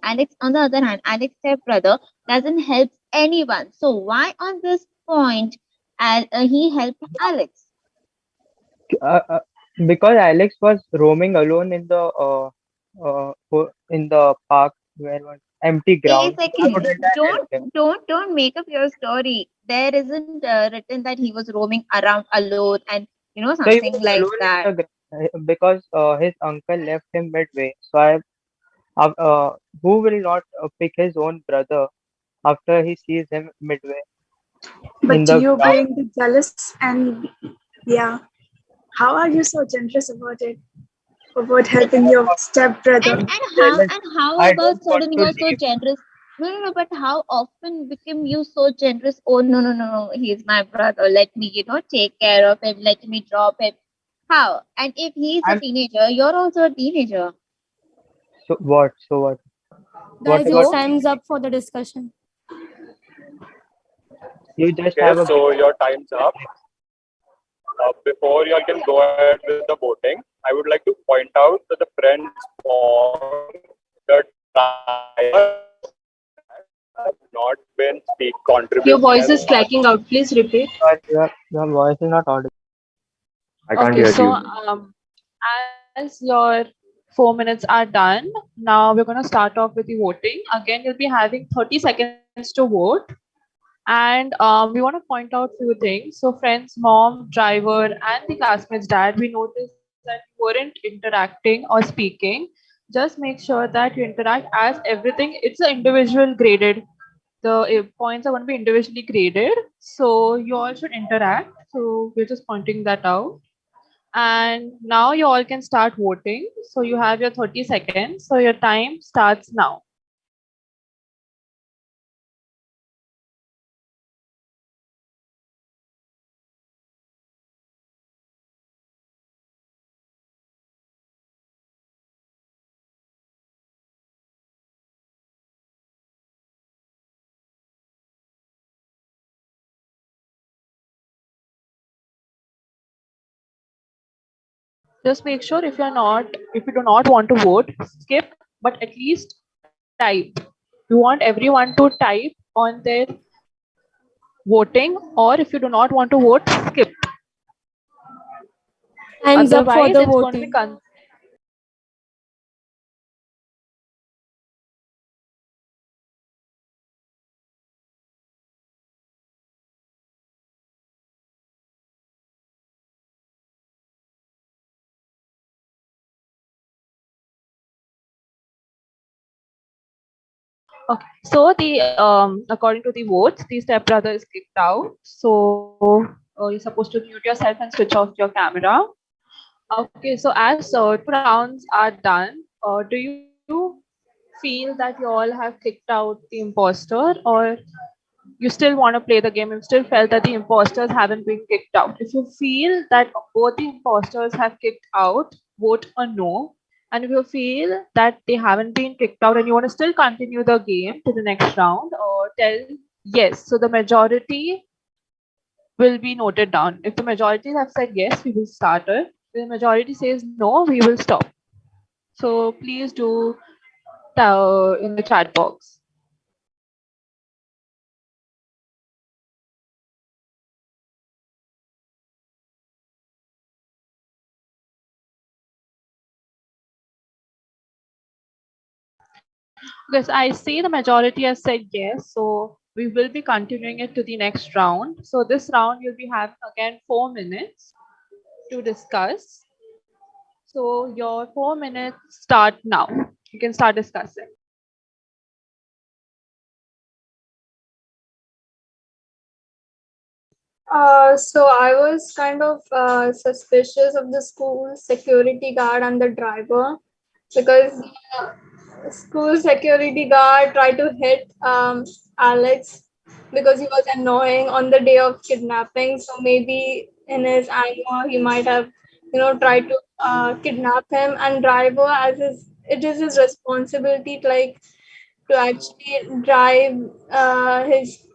Alex, on the other hand, Alex's stepbrother doesn't help anyone. So why on this point, he helped Alex? uh, uh, because Alex was roaming alone in the park where was empty A ground. So I second, wouldn't have don't helped him. don't make up your story. There isn't written that he was roaming around alone and So he something was like alone in that. the ground because his uncle left him midway. So who will not pick his own brother after he sees him midway in But the you ground? being jealous and yeah, how are you so generous about it? About helping your stepbrother? Jealous. And how I about don't want sudden you to are so leave. generous? No, but how often became you so generous? Oh no, he's my brother. Let me take care of him. Let me drop him. How? And if he's a I'm teenager, you're also a teenager. so what? So what? What Guys, it's about So time's up for the discussion. you? Just Okay, have a so your time's up. Before you all can go ahead with the voting, I would like to point out that the friends form the driver have not been speak Your contributing voice as is much. cracking out. Please repeat. your voice is not audible. I can't Okay, hear so you. as your 4 minutes are done, now we're going to start off with the voting. Again, you'll be having 30 seconds to vote. And we want to point out few things. So friends, mom, driver, and the classmates' dad, we noticed that you weren't interacting or speaking. Just make sure that you interact as everything. It's an individual graded. The points are going to be individually graded. So you all should interact. So we're just pointing that out. And now you all can start voting. So you have your 30 seconds. So your time starts now. Just make sure if you do not want to vote, skip, but at least type. You want everyone to type on their voting, or if you do not want to vote, skip. Time's up for Otherwise, the it's going to be voting. Okay. So the according to the votes, the stepbrother is kicked out. So you're supposed to mute yourself and switch off your camera. Okay. So as 2 rounds are done, do you feel that you all have kicked out the imposter, or you still want to play the game? You still felt that the imposters haven't been kicked out. If you feel that both the imposters have kicked out, vote a no. And if you feel that they haven't been kicked out and you want to still continue the game to the next round, or tell yes. So the majority will be noted down. If the majority have said yes, we will start it. If the majority says no, we will stop. So please do in the chat box. Because I see the majority has said yes, so we will be continuing it to the next round. So this round you'll be having again 4 minutes to discuss. So your 4 minutes start now. You can start discussing. So I was kind of suspicious of the school security guard and the driver because school security guard tried to hit Alex because he was annoying on the day of kidnapping. So maybe in his anger, he might have, tried to kidnap him. And driver, it is his responsibility, like to actually drive his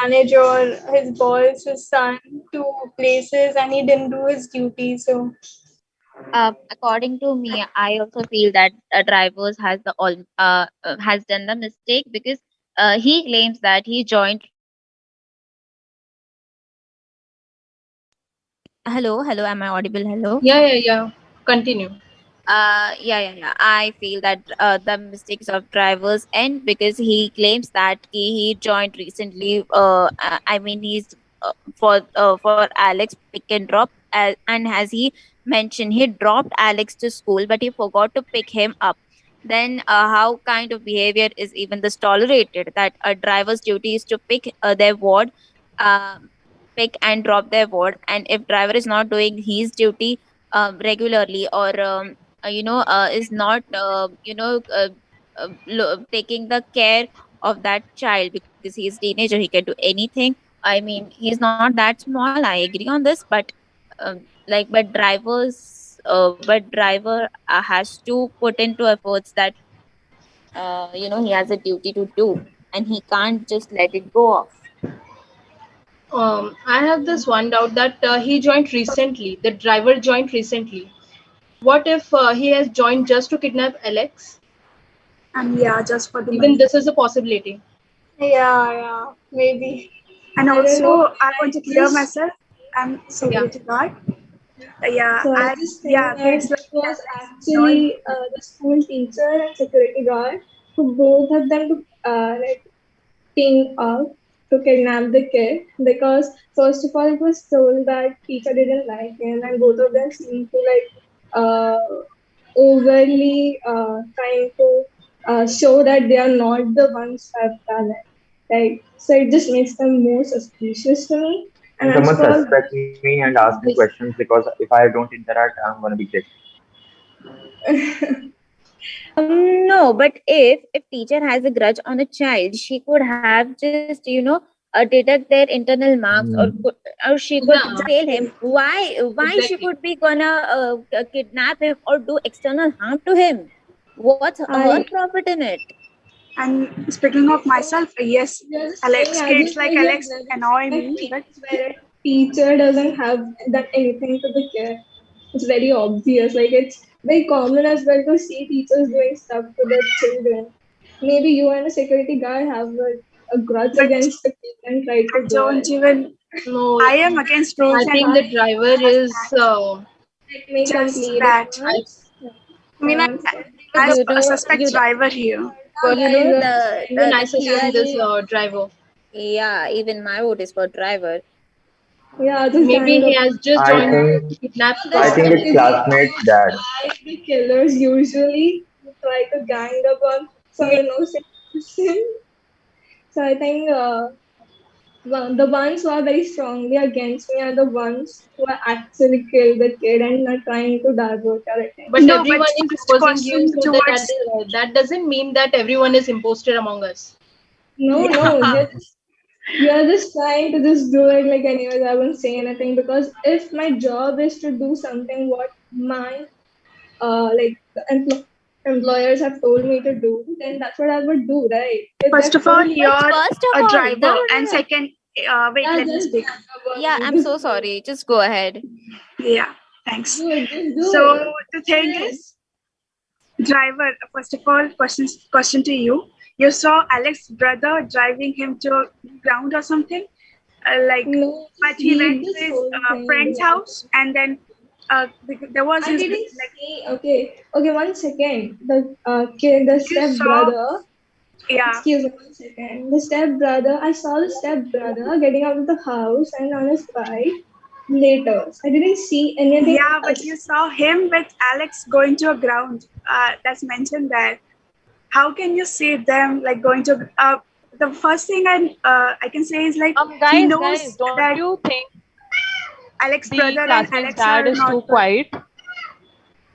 manager, his boss, his son to places, and he didn't do his duty. So According to me, I also feel that drivers has the all has done the mistake because he claims that he joined recently. Hello, am I audible? Hello. Yeah. Continue. Yeah. I feel that the mistakes of drivers end because he claims that he joined recently. I mean, he's for Alex pick and drop, and as he mentioned, he dropped Alex to school, but he forgot to pick him up. Then, how kind of behavior is even this tolerated? That a driver's duty is to pick their ward, um, pick and drop their ward, and if driver is not doing his duty regularly or is not taking the care of that child because he's teenager, he can do anything. I mean, he's not that small, I agree on this, but but driver has to put into efforts that he has a duty to do, and he can't just let it go off. I have this one doubt that he joined recently. The driver joined recently. What if he has joined just to kidnap Alex? And yeah, just for the Even money. this is a possibility. yeah, maybe. And I don't also, know. I want to clear Just myself. I'm Yeah. security guard. Yeah, So I just think yeah, that it's like it was joined. actually the school teacher and security guard who both of them to team up to kidnap the kid because first of all it was told that teacher didn't like him and both of them seemed to uh, overly trying to show that they are not the ones who have done it. Like so it just makes them more suspicious to me. And Can as someone for suspect me and ask me questions? Because if I don't interact, I'm gonna be kicked. No, but if teacher has a grudge on a child, she could have just deduct their internal marks, or she could just Yeah. tell him why she Exactly. could be gonna kidnap him or do external harm to him. What's her I profit in it? And speaking of myself, yes, just saying, Alex, kids like I just Alex never annoy seen a me, but case where a teacher doesn't have done anything to the kid. It's very obvious. Like it's very common as well to see teachers doing stuff to the children. Maybe you and a security guard have a grudge but against the kid and try I to do don't it. even. No, I am against rules I and think the driver is. Let me just complete it that. once. I mean, One second. I you know suspect you driver here. But you know even I the suspect this clearly. driver. Yeah, even my vote is for driver. Yeah, just Maybe gang he up. has just I joined think to kidnap I This think stuff it's is classmate's dad. why the killers usually try to gang up on some innocent person. So I think the ones who are very strongly against me are the ones who are actually killed the kid and not trying to divert our But No, attention. but everyone is first opposing you, question so towards. that doesn't mean that everyone is imposter among us. No, no, Yeah. you're just trying to just do it like anyways. I won't say anything because if my job is to do something what my employers have told me to do, then that's what I would do, right? If First they've of all, told me, But you're first of a all, no, driver, no, no, and no. second, wait, yeah, let me just speak. Yeah, I'm so sorry. Just go ahead. Yeah, thanks. do it, just do So it. the thing is, driver. First of all, question to you. You saw Alex's brother driving him to ground or something, like, No, but just he went leave to this his whole friend's thing. house, and then there was I his didn't like see. Okay, 1 second. The you step saw. brother. Yeah, Excuse me 1 second. The step brother. I saw the step brother getting out of the house and on his bike later. I didn't see anything yeah, but else. you saw him with Alex going to a ground. That's mentioned there. How can you see them like going to? The first thing I can say is like he Guys, knows don't that you think Alex's the brother and classmate's Alex dad are is too not good. quiet?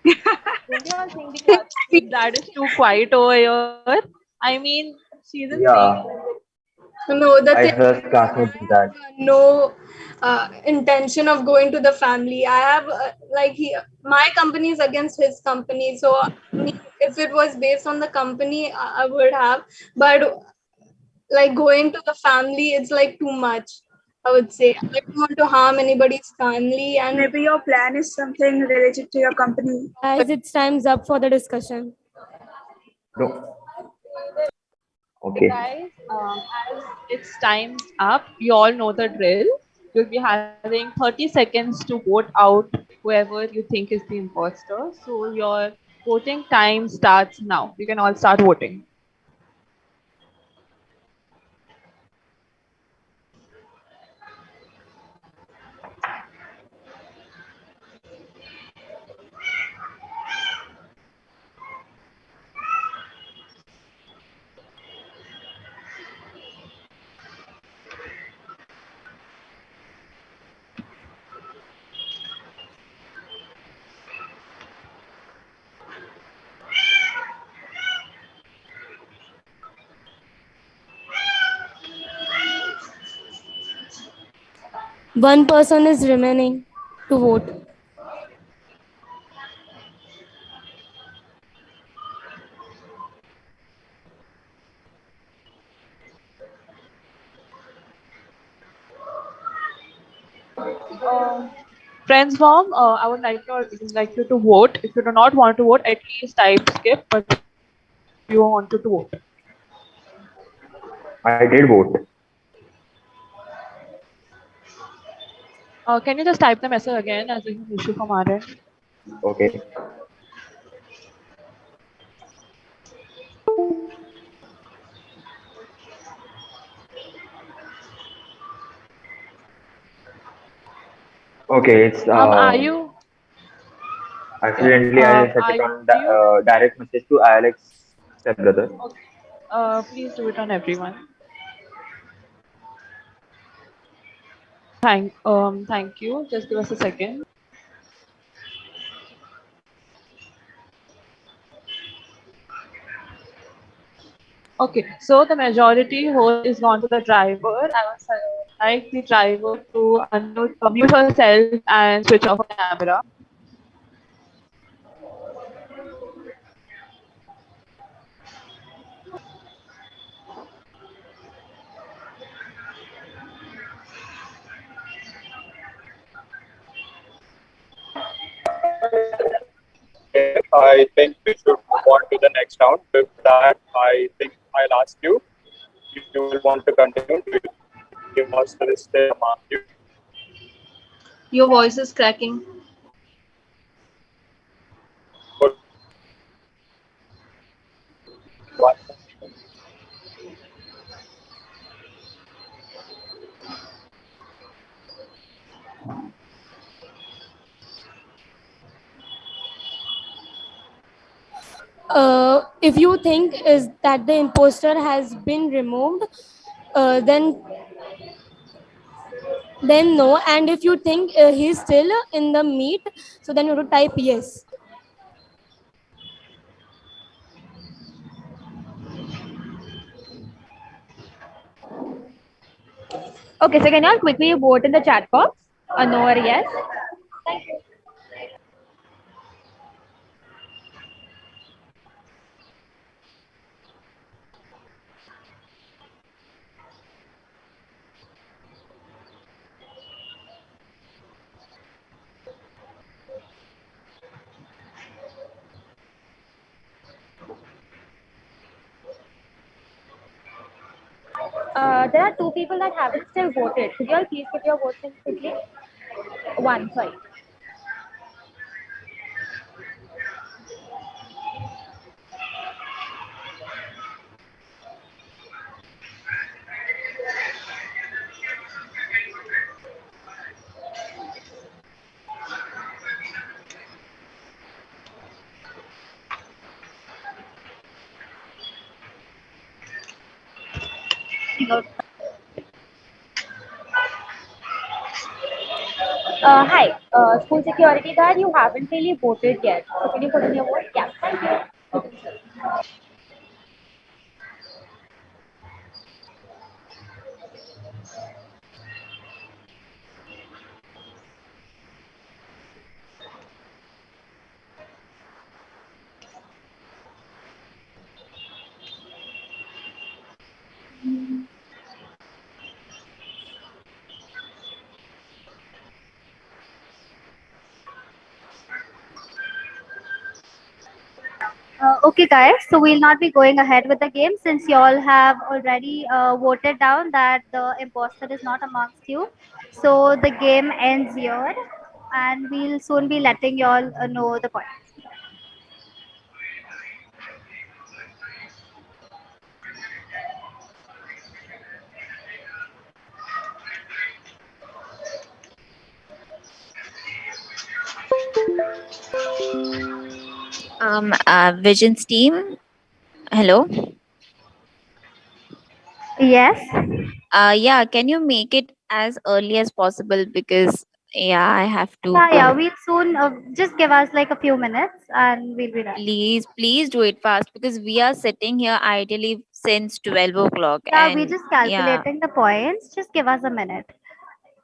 Don't you all think the classroom that is too quiet over here? I mean, she isn't saying Yeah, No, the I thing heard classmates do that. no intention of going to the family. I have my company is against his company. So if it was based on the company, I would have. But like going to the family, it's like too much. I would say I don't want to harm anybody's family, and Maybe your plan is something related to your company. Guys, it's time's up for the discussion. No. okay, Okay. guys, as it's time's up, you all know the drill. You'll be having 30 seconds to vote out whoever you think is the imposter. So your voting time starts now. You can all start voting. One person is remaining to vote. Friends mom, I would like you to vote. If you do not want to vote, at least type skip, but you want to vote. I did vote. Can you just type the message again as there's an issue from our end? Okay. Okay, it's Are you? Yeah. accidentally I set Are it on you? direct message to Alex stepbrother. Okay. Please do it on everyone. Thank you. Just give us a second. Okay, so the majority vote is gone to the driver. I would like the driver to mute herself and switch off her camera. I think we should move on to the next round. With that, I think I'll ask you if you will want to continue. Do you must still among you? Your voice is cracking. If you think is that the imposter has been removed, then no. And if you think he's still in the meet, so then you have to type yes. Okay, so can you all quickly vote in the chat box? A no or a yes? Thank you. There are two people that haven't still voted. Could you all please put your votes in quickly? One, sorry. Hi, school security guard, you haven't really voted yet. So can you put in your vote? Yeah, thank you. Okay, guys, so we'll not be going ahead with the game since you all have already voted down that the imposter is not amongst you. So the game ends here, and we'll soon be letting you all know the point. Vision's team. Hello. Yes. Yeah, can you make it as early as possible because yeah, I have to Yeah, go. we'll soon just give us like a few minutes and we'll be done. Please do it fast because we are sitting here ideally since 12 o'clock Yeah, we're and just yeah, calculating the points. Just give us a minute.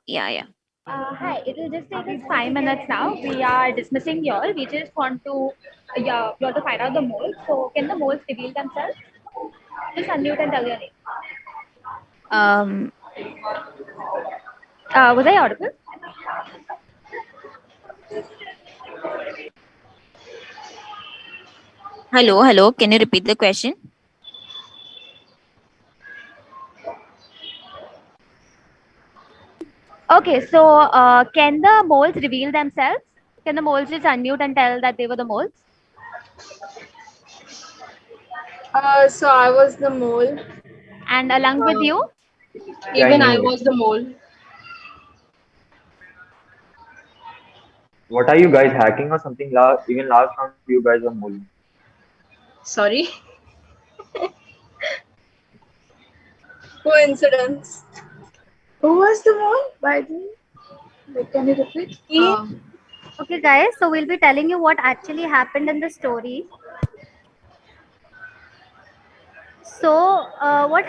yeah. Hi, it will just take us 5 minutes now. We are dismissing y'all. We just want to, yeah, y'all to find out the moles. So can the moles reveal themselves? Just unmute and tell your name. Um, Was I audible? hello. Can you repeat the question? Okay, so can the moles reveal themselves? Can the moles just unmute and tell that they were the moles? So I was the mole. And along with you? Even I knew it. was the mole. What are you guys hacking or something? Even last round, you guys were mole. Sorry. Coincidence. Who was the mole, by the way? Like, can you repeat? Okay, guys, so we'll be telling you what actually happened in the story. So, what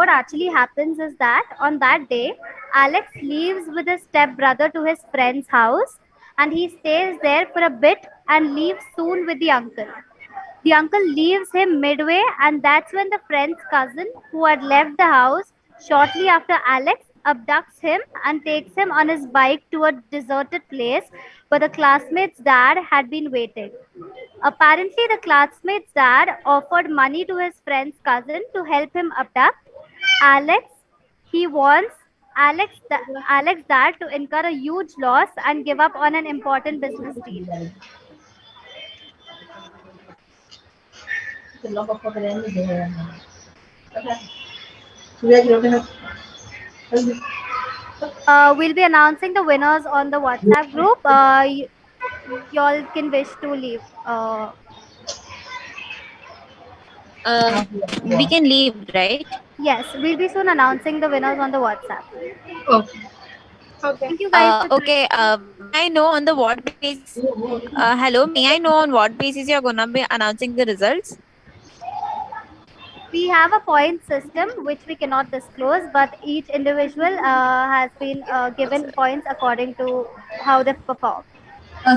actually happens is that on that day, Alex leaves with his stepbrother to his friend's house and he stays there for a bit and leaves soon with the uncle. The uncle leaves him midway, and that's when the friend's cousin, who had left the house shortly after Alex, abducts him and takes him on his bike to a deserted place where the classmate's dad had been waiting. Apparently, the classmate's dad offered money to his friend's cousin to help him abduct Alex. He wants Alex's dad to incur a huge loss and give up on an important business deal. We'll be announcing the winners on the WhatsApp group. Y'all can wish to leave. We can leave, right? Yes, we'll be soon announcing the winners on the WhatsApp. Okay. Thank you guys for Okay. May I know on the what basis? Hello. May I know on what basis you're gonna be announcing the results? We have a point system which we cannot disclose, but each individual has been given points according to how they perform.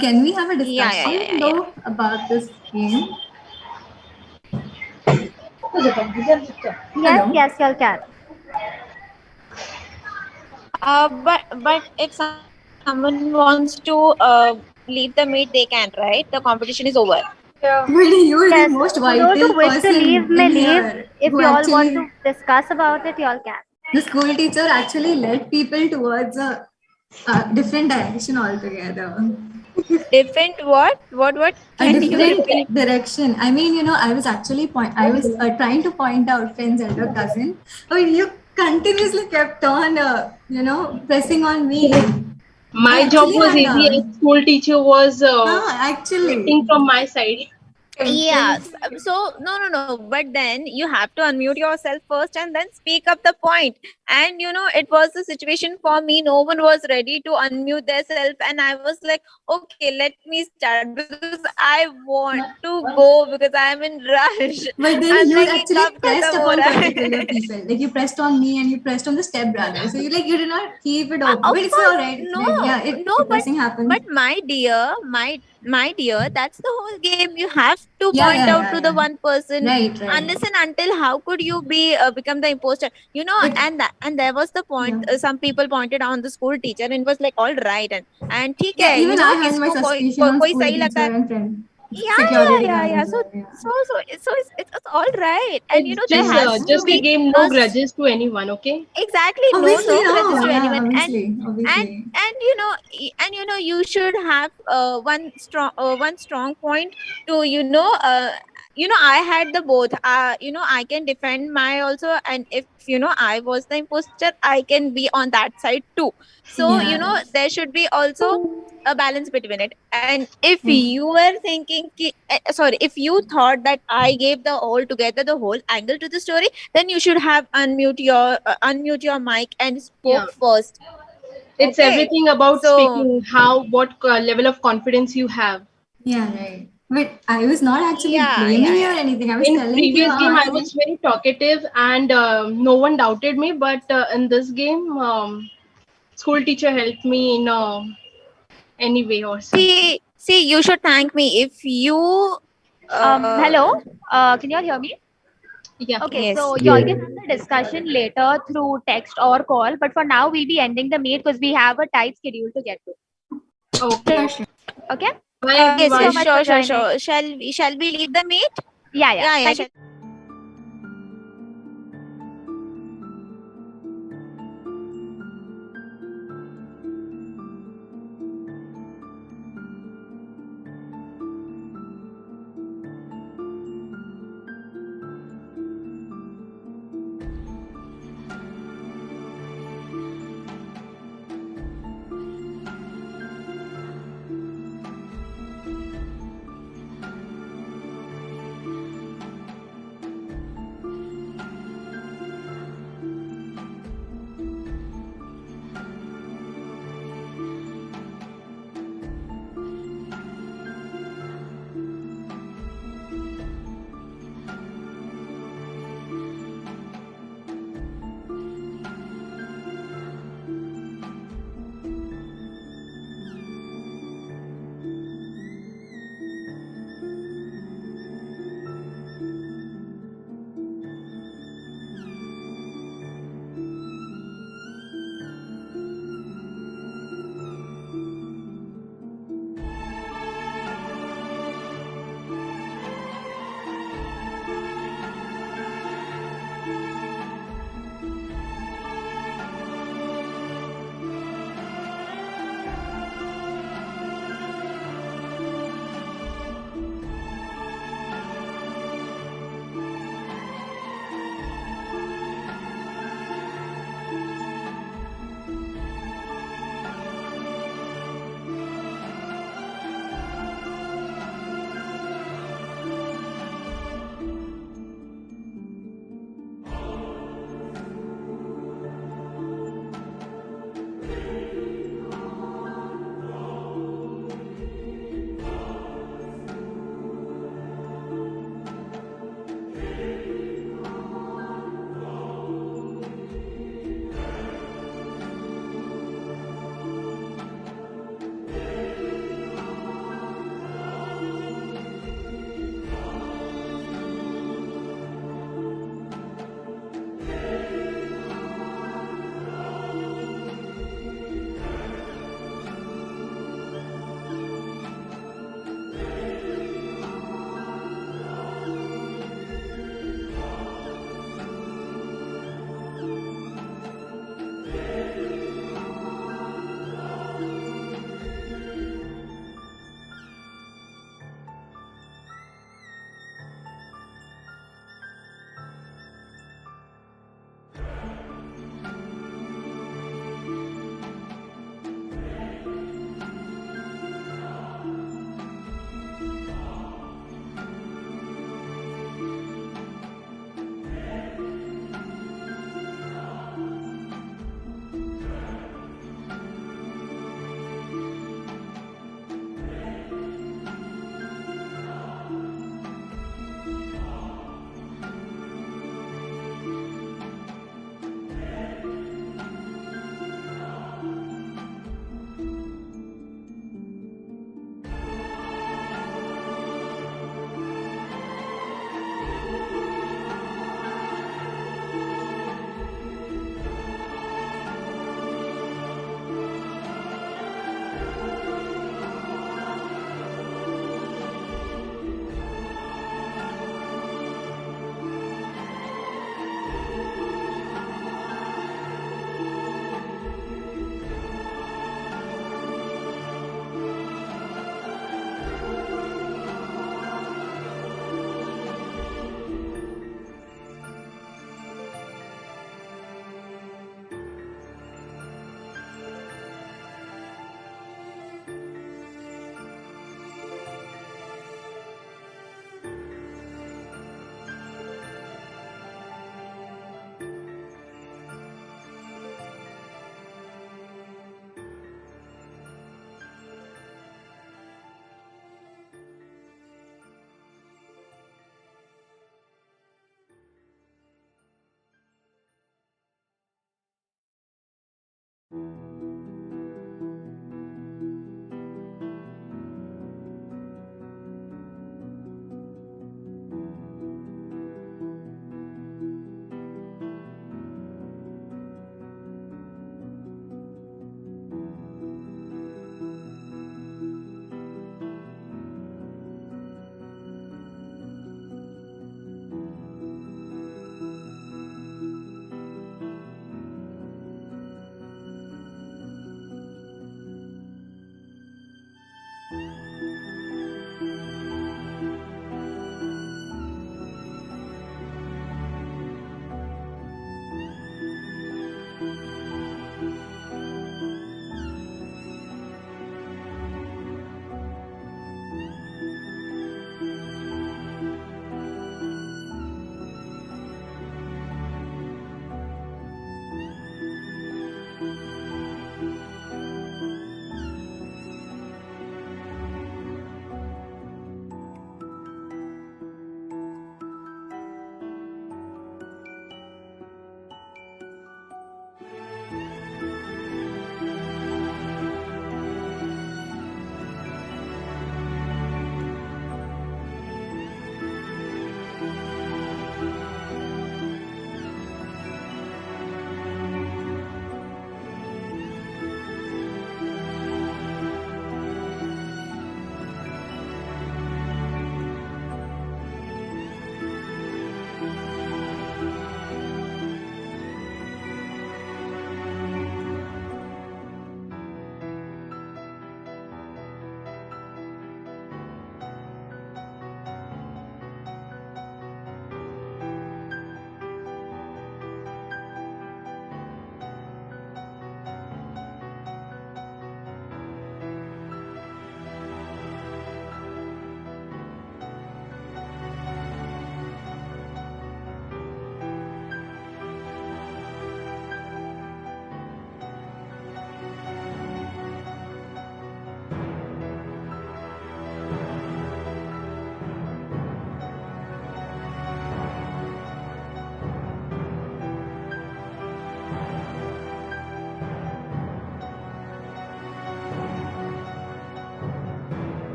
Can we have a Yeah. discussion though about this game? Yes, yes, y'all can. But if someone wants to leave the meet, they can, right? The competition is over. Yeah. Really, you're the Yes, most so those vital who wish to leave person may in leave. here If who you all want to actually, discuss about it, y'all can. the school teacher actually led people towards a different direction altogether. Different what? What? A Can you different repeat? direction. I mean, I was actually I was trying to point out friend's elder cousin. I mean, you continuously kept on, pressing on me. I My job actually was had easy as school teacher was actually waiting from my side. Yes. So no. But then you have to unmute yourself first and then speak up the point. And it was the situation for me. No one was ready to unmute themselves, and I was like, okay, let me start because I want to go because I am in rush. But then I'm you like, actually कब pressed खत्म हो upon रहा है? particular people. Like you pressed on me and you pressed on the stepbrother. So you did not keep it open. Of But it's all course, right. no, Like, yeah, no, it pressing happened. but my dear, that's the whole game. You have to Yeah, point yeah, out yeah, to the yeah. one person. Right, right. Unless and until, how could you be become the imposter? But And there was the point. yeah. Some people pointed on the school teacher and was like, all right, and ठीक Yeah, है, even I had my किसको कोई suspicion कोई on कोई school सही लगता teacher है. and friend Yeah, security yeah, guard yeah, yeah. as So well. Yeah. it's all right, and It's there just has to just a be game, a no grudges to anyone. Okay. exactly Obviously, no grudges no. to Yeah, anyone, obviously, and obviously. you should have one strong point to I had the both. I can defend my also, and if I was the imposter, I can be on that side too. So Yeah, right. there should be also a balance between it. And if Yeah. you were thinking sorry, if you thought that I gave the whole angle to the story, then you should have unmute your mic and Yeah. spoke first. It's Okay, everything about so speaking. What level of confidence you have. Yeah, right. But I was not actually blaming you or yeah. anything. I was In telling you previous game, how I I feel. was very talkative and no one doubted me. But in this game, school teacher helped me in any way or something. See, you should thank me if you. Hello. Can you all hear me? Yeah. Okay, Yes. so y'all can Yes. have the discussion later through text or call, but for now we'll be ending the meet because we have a tight schedule to get to. Okay. Okay. Bye Thank you Yes, so yes, everyone. much for sure, sure, joining. sure. Shall we leave the meet? Yeah. Yeah, Thank you. shall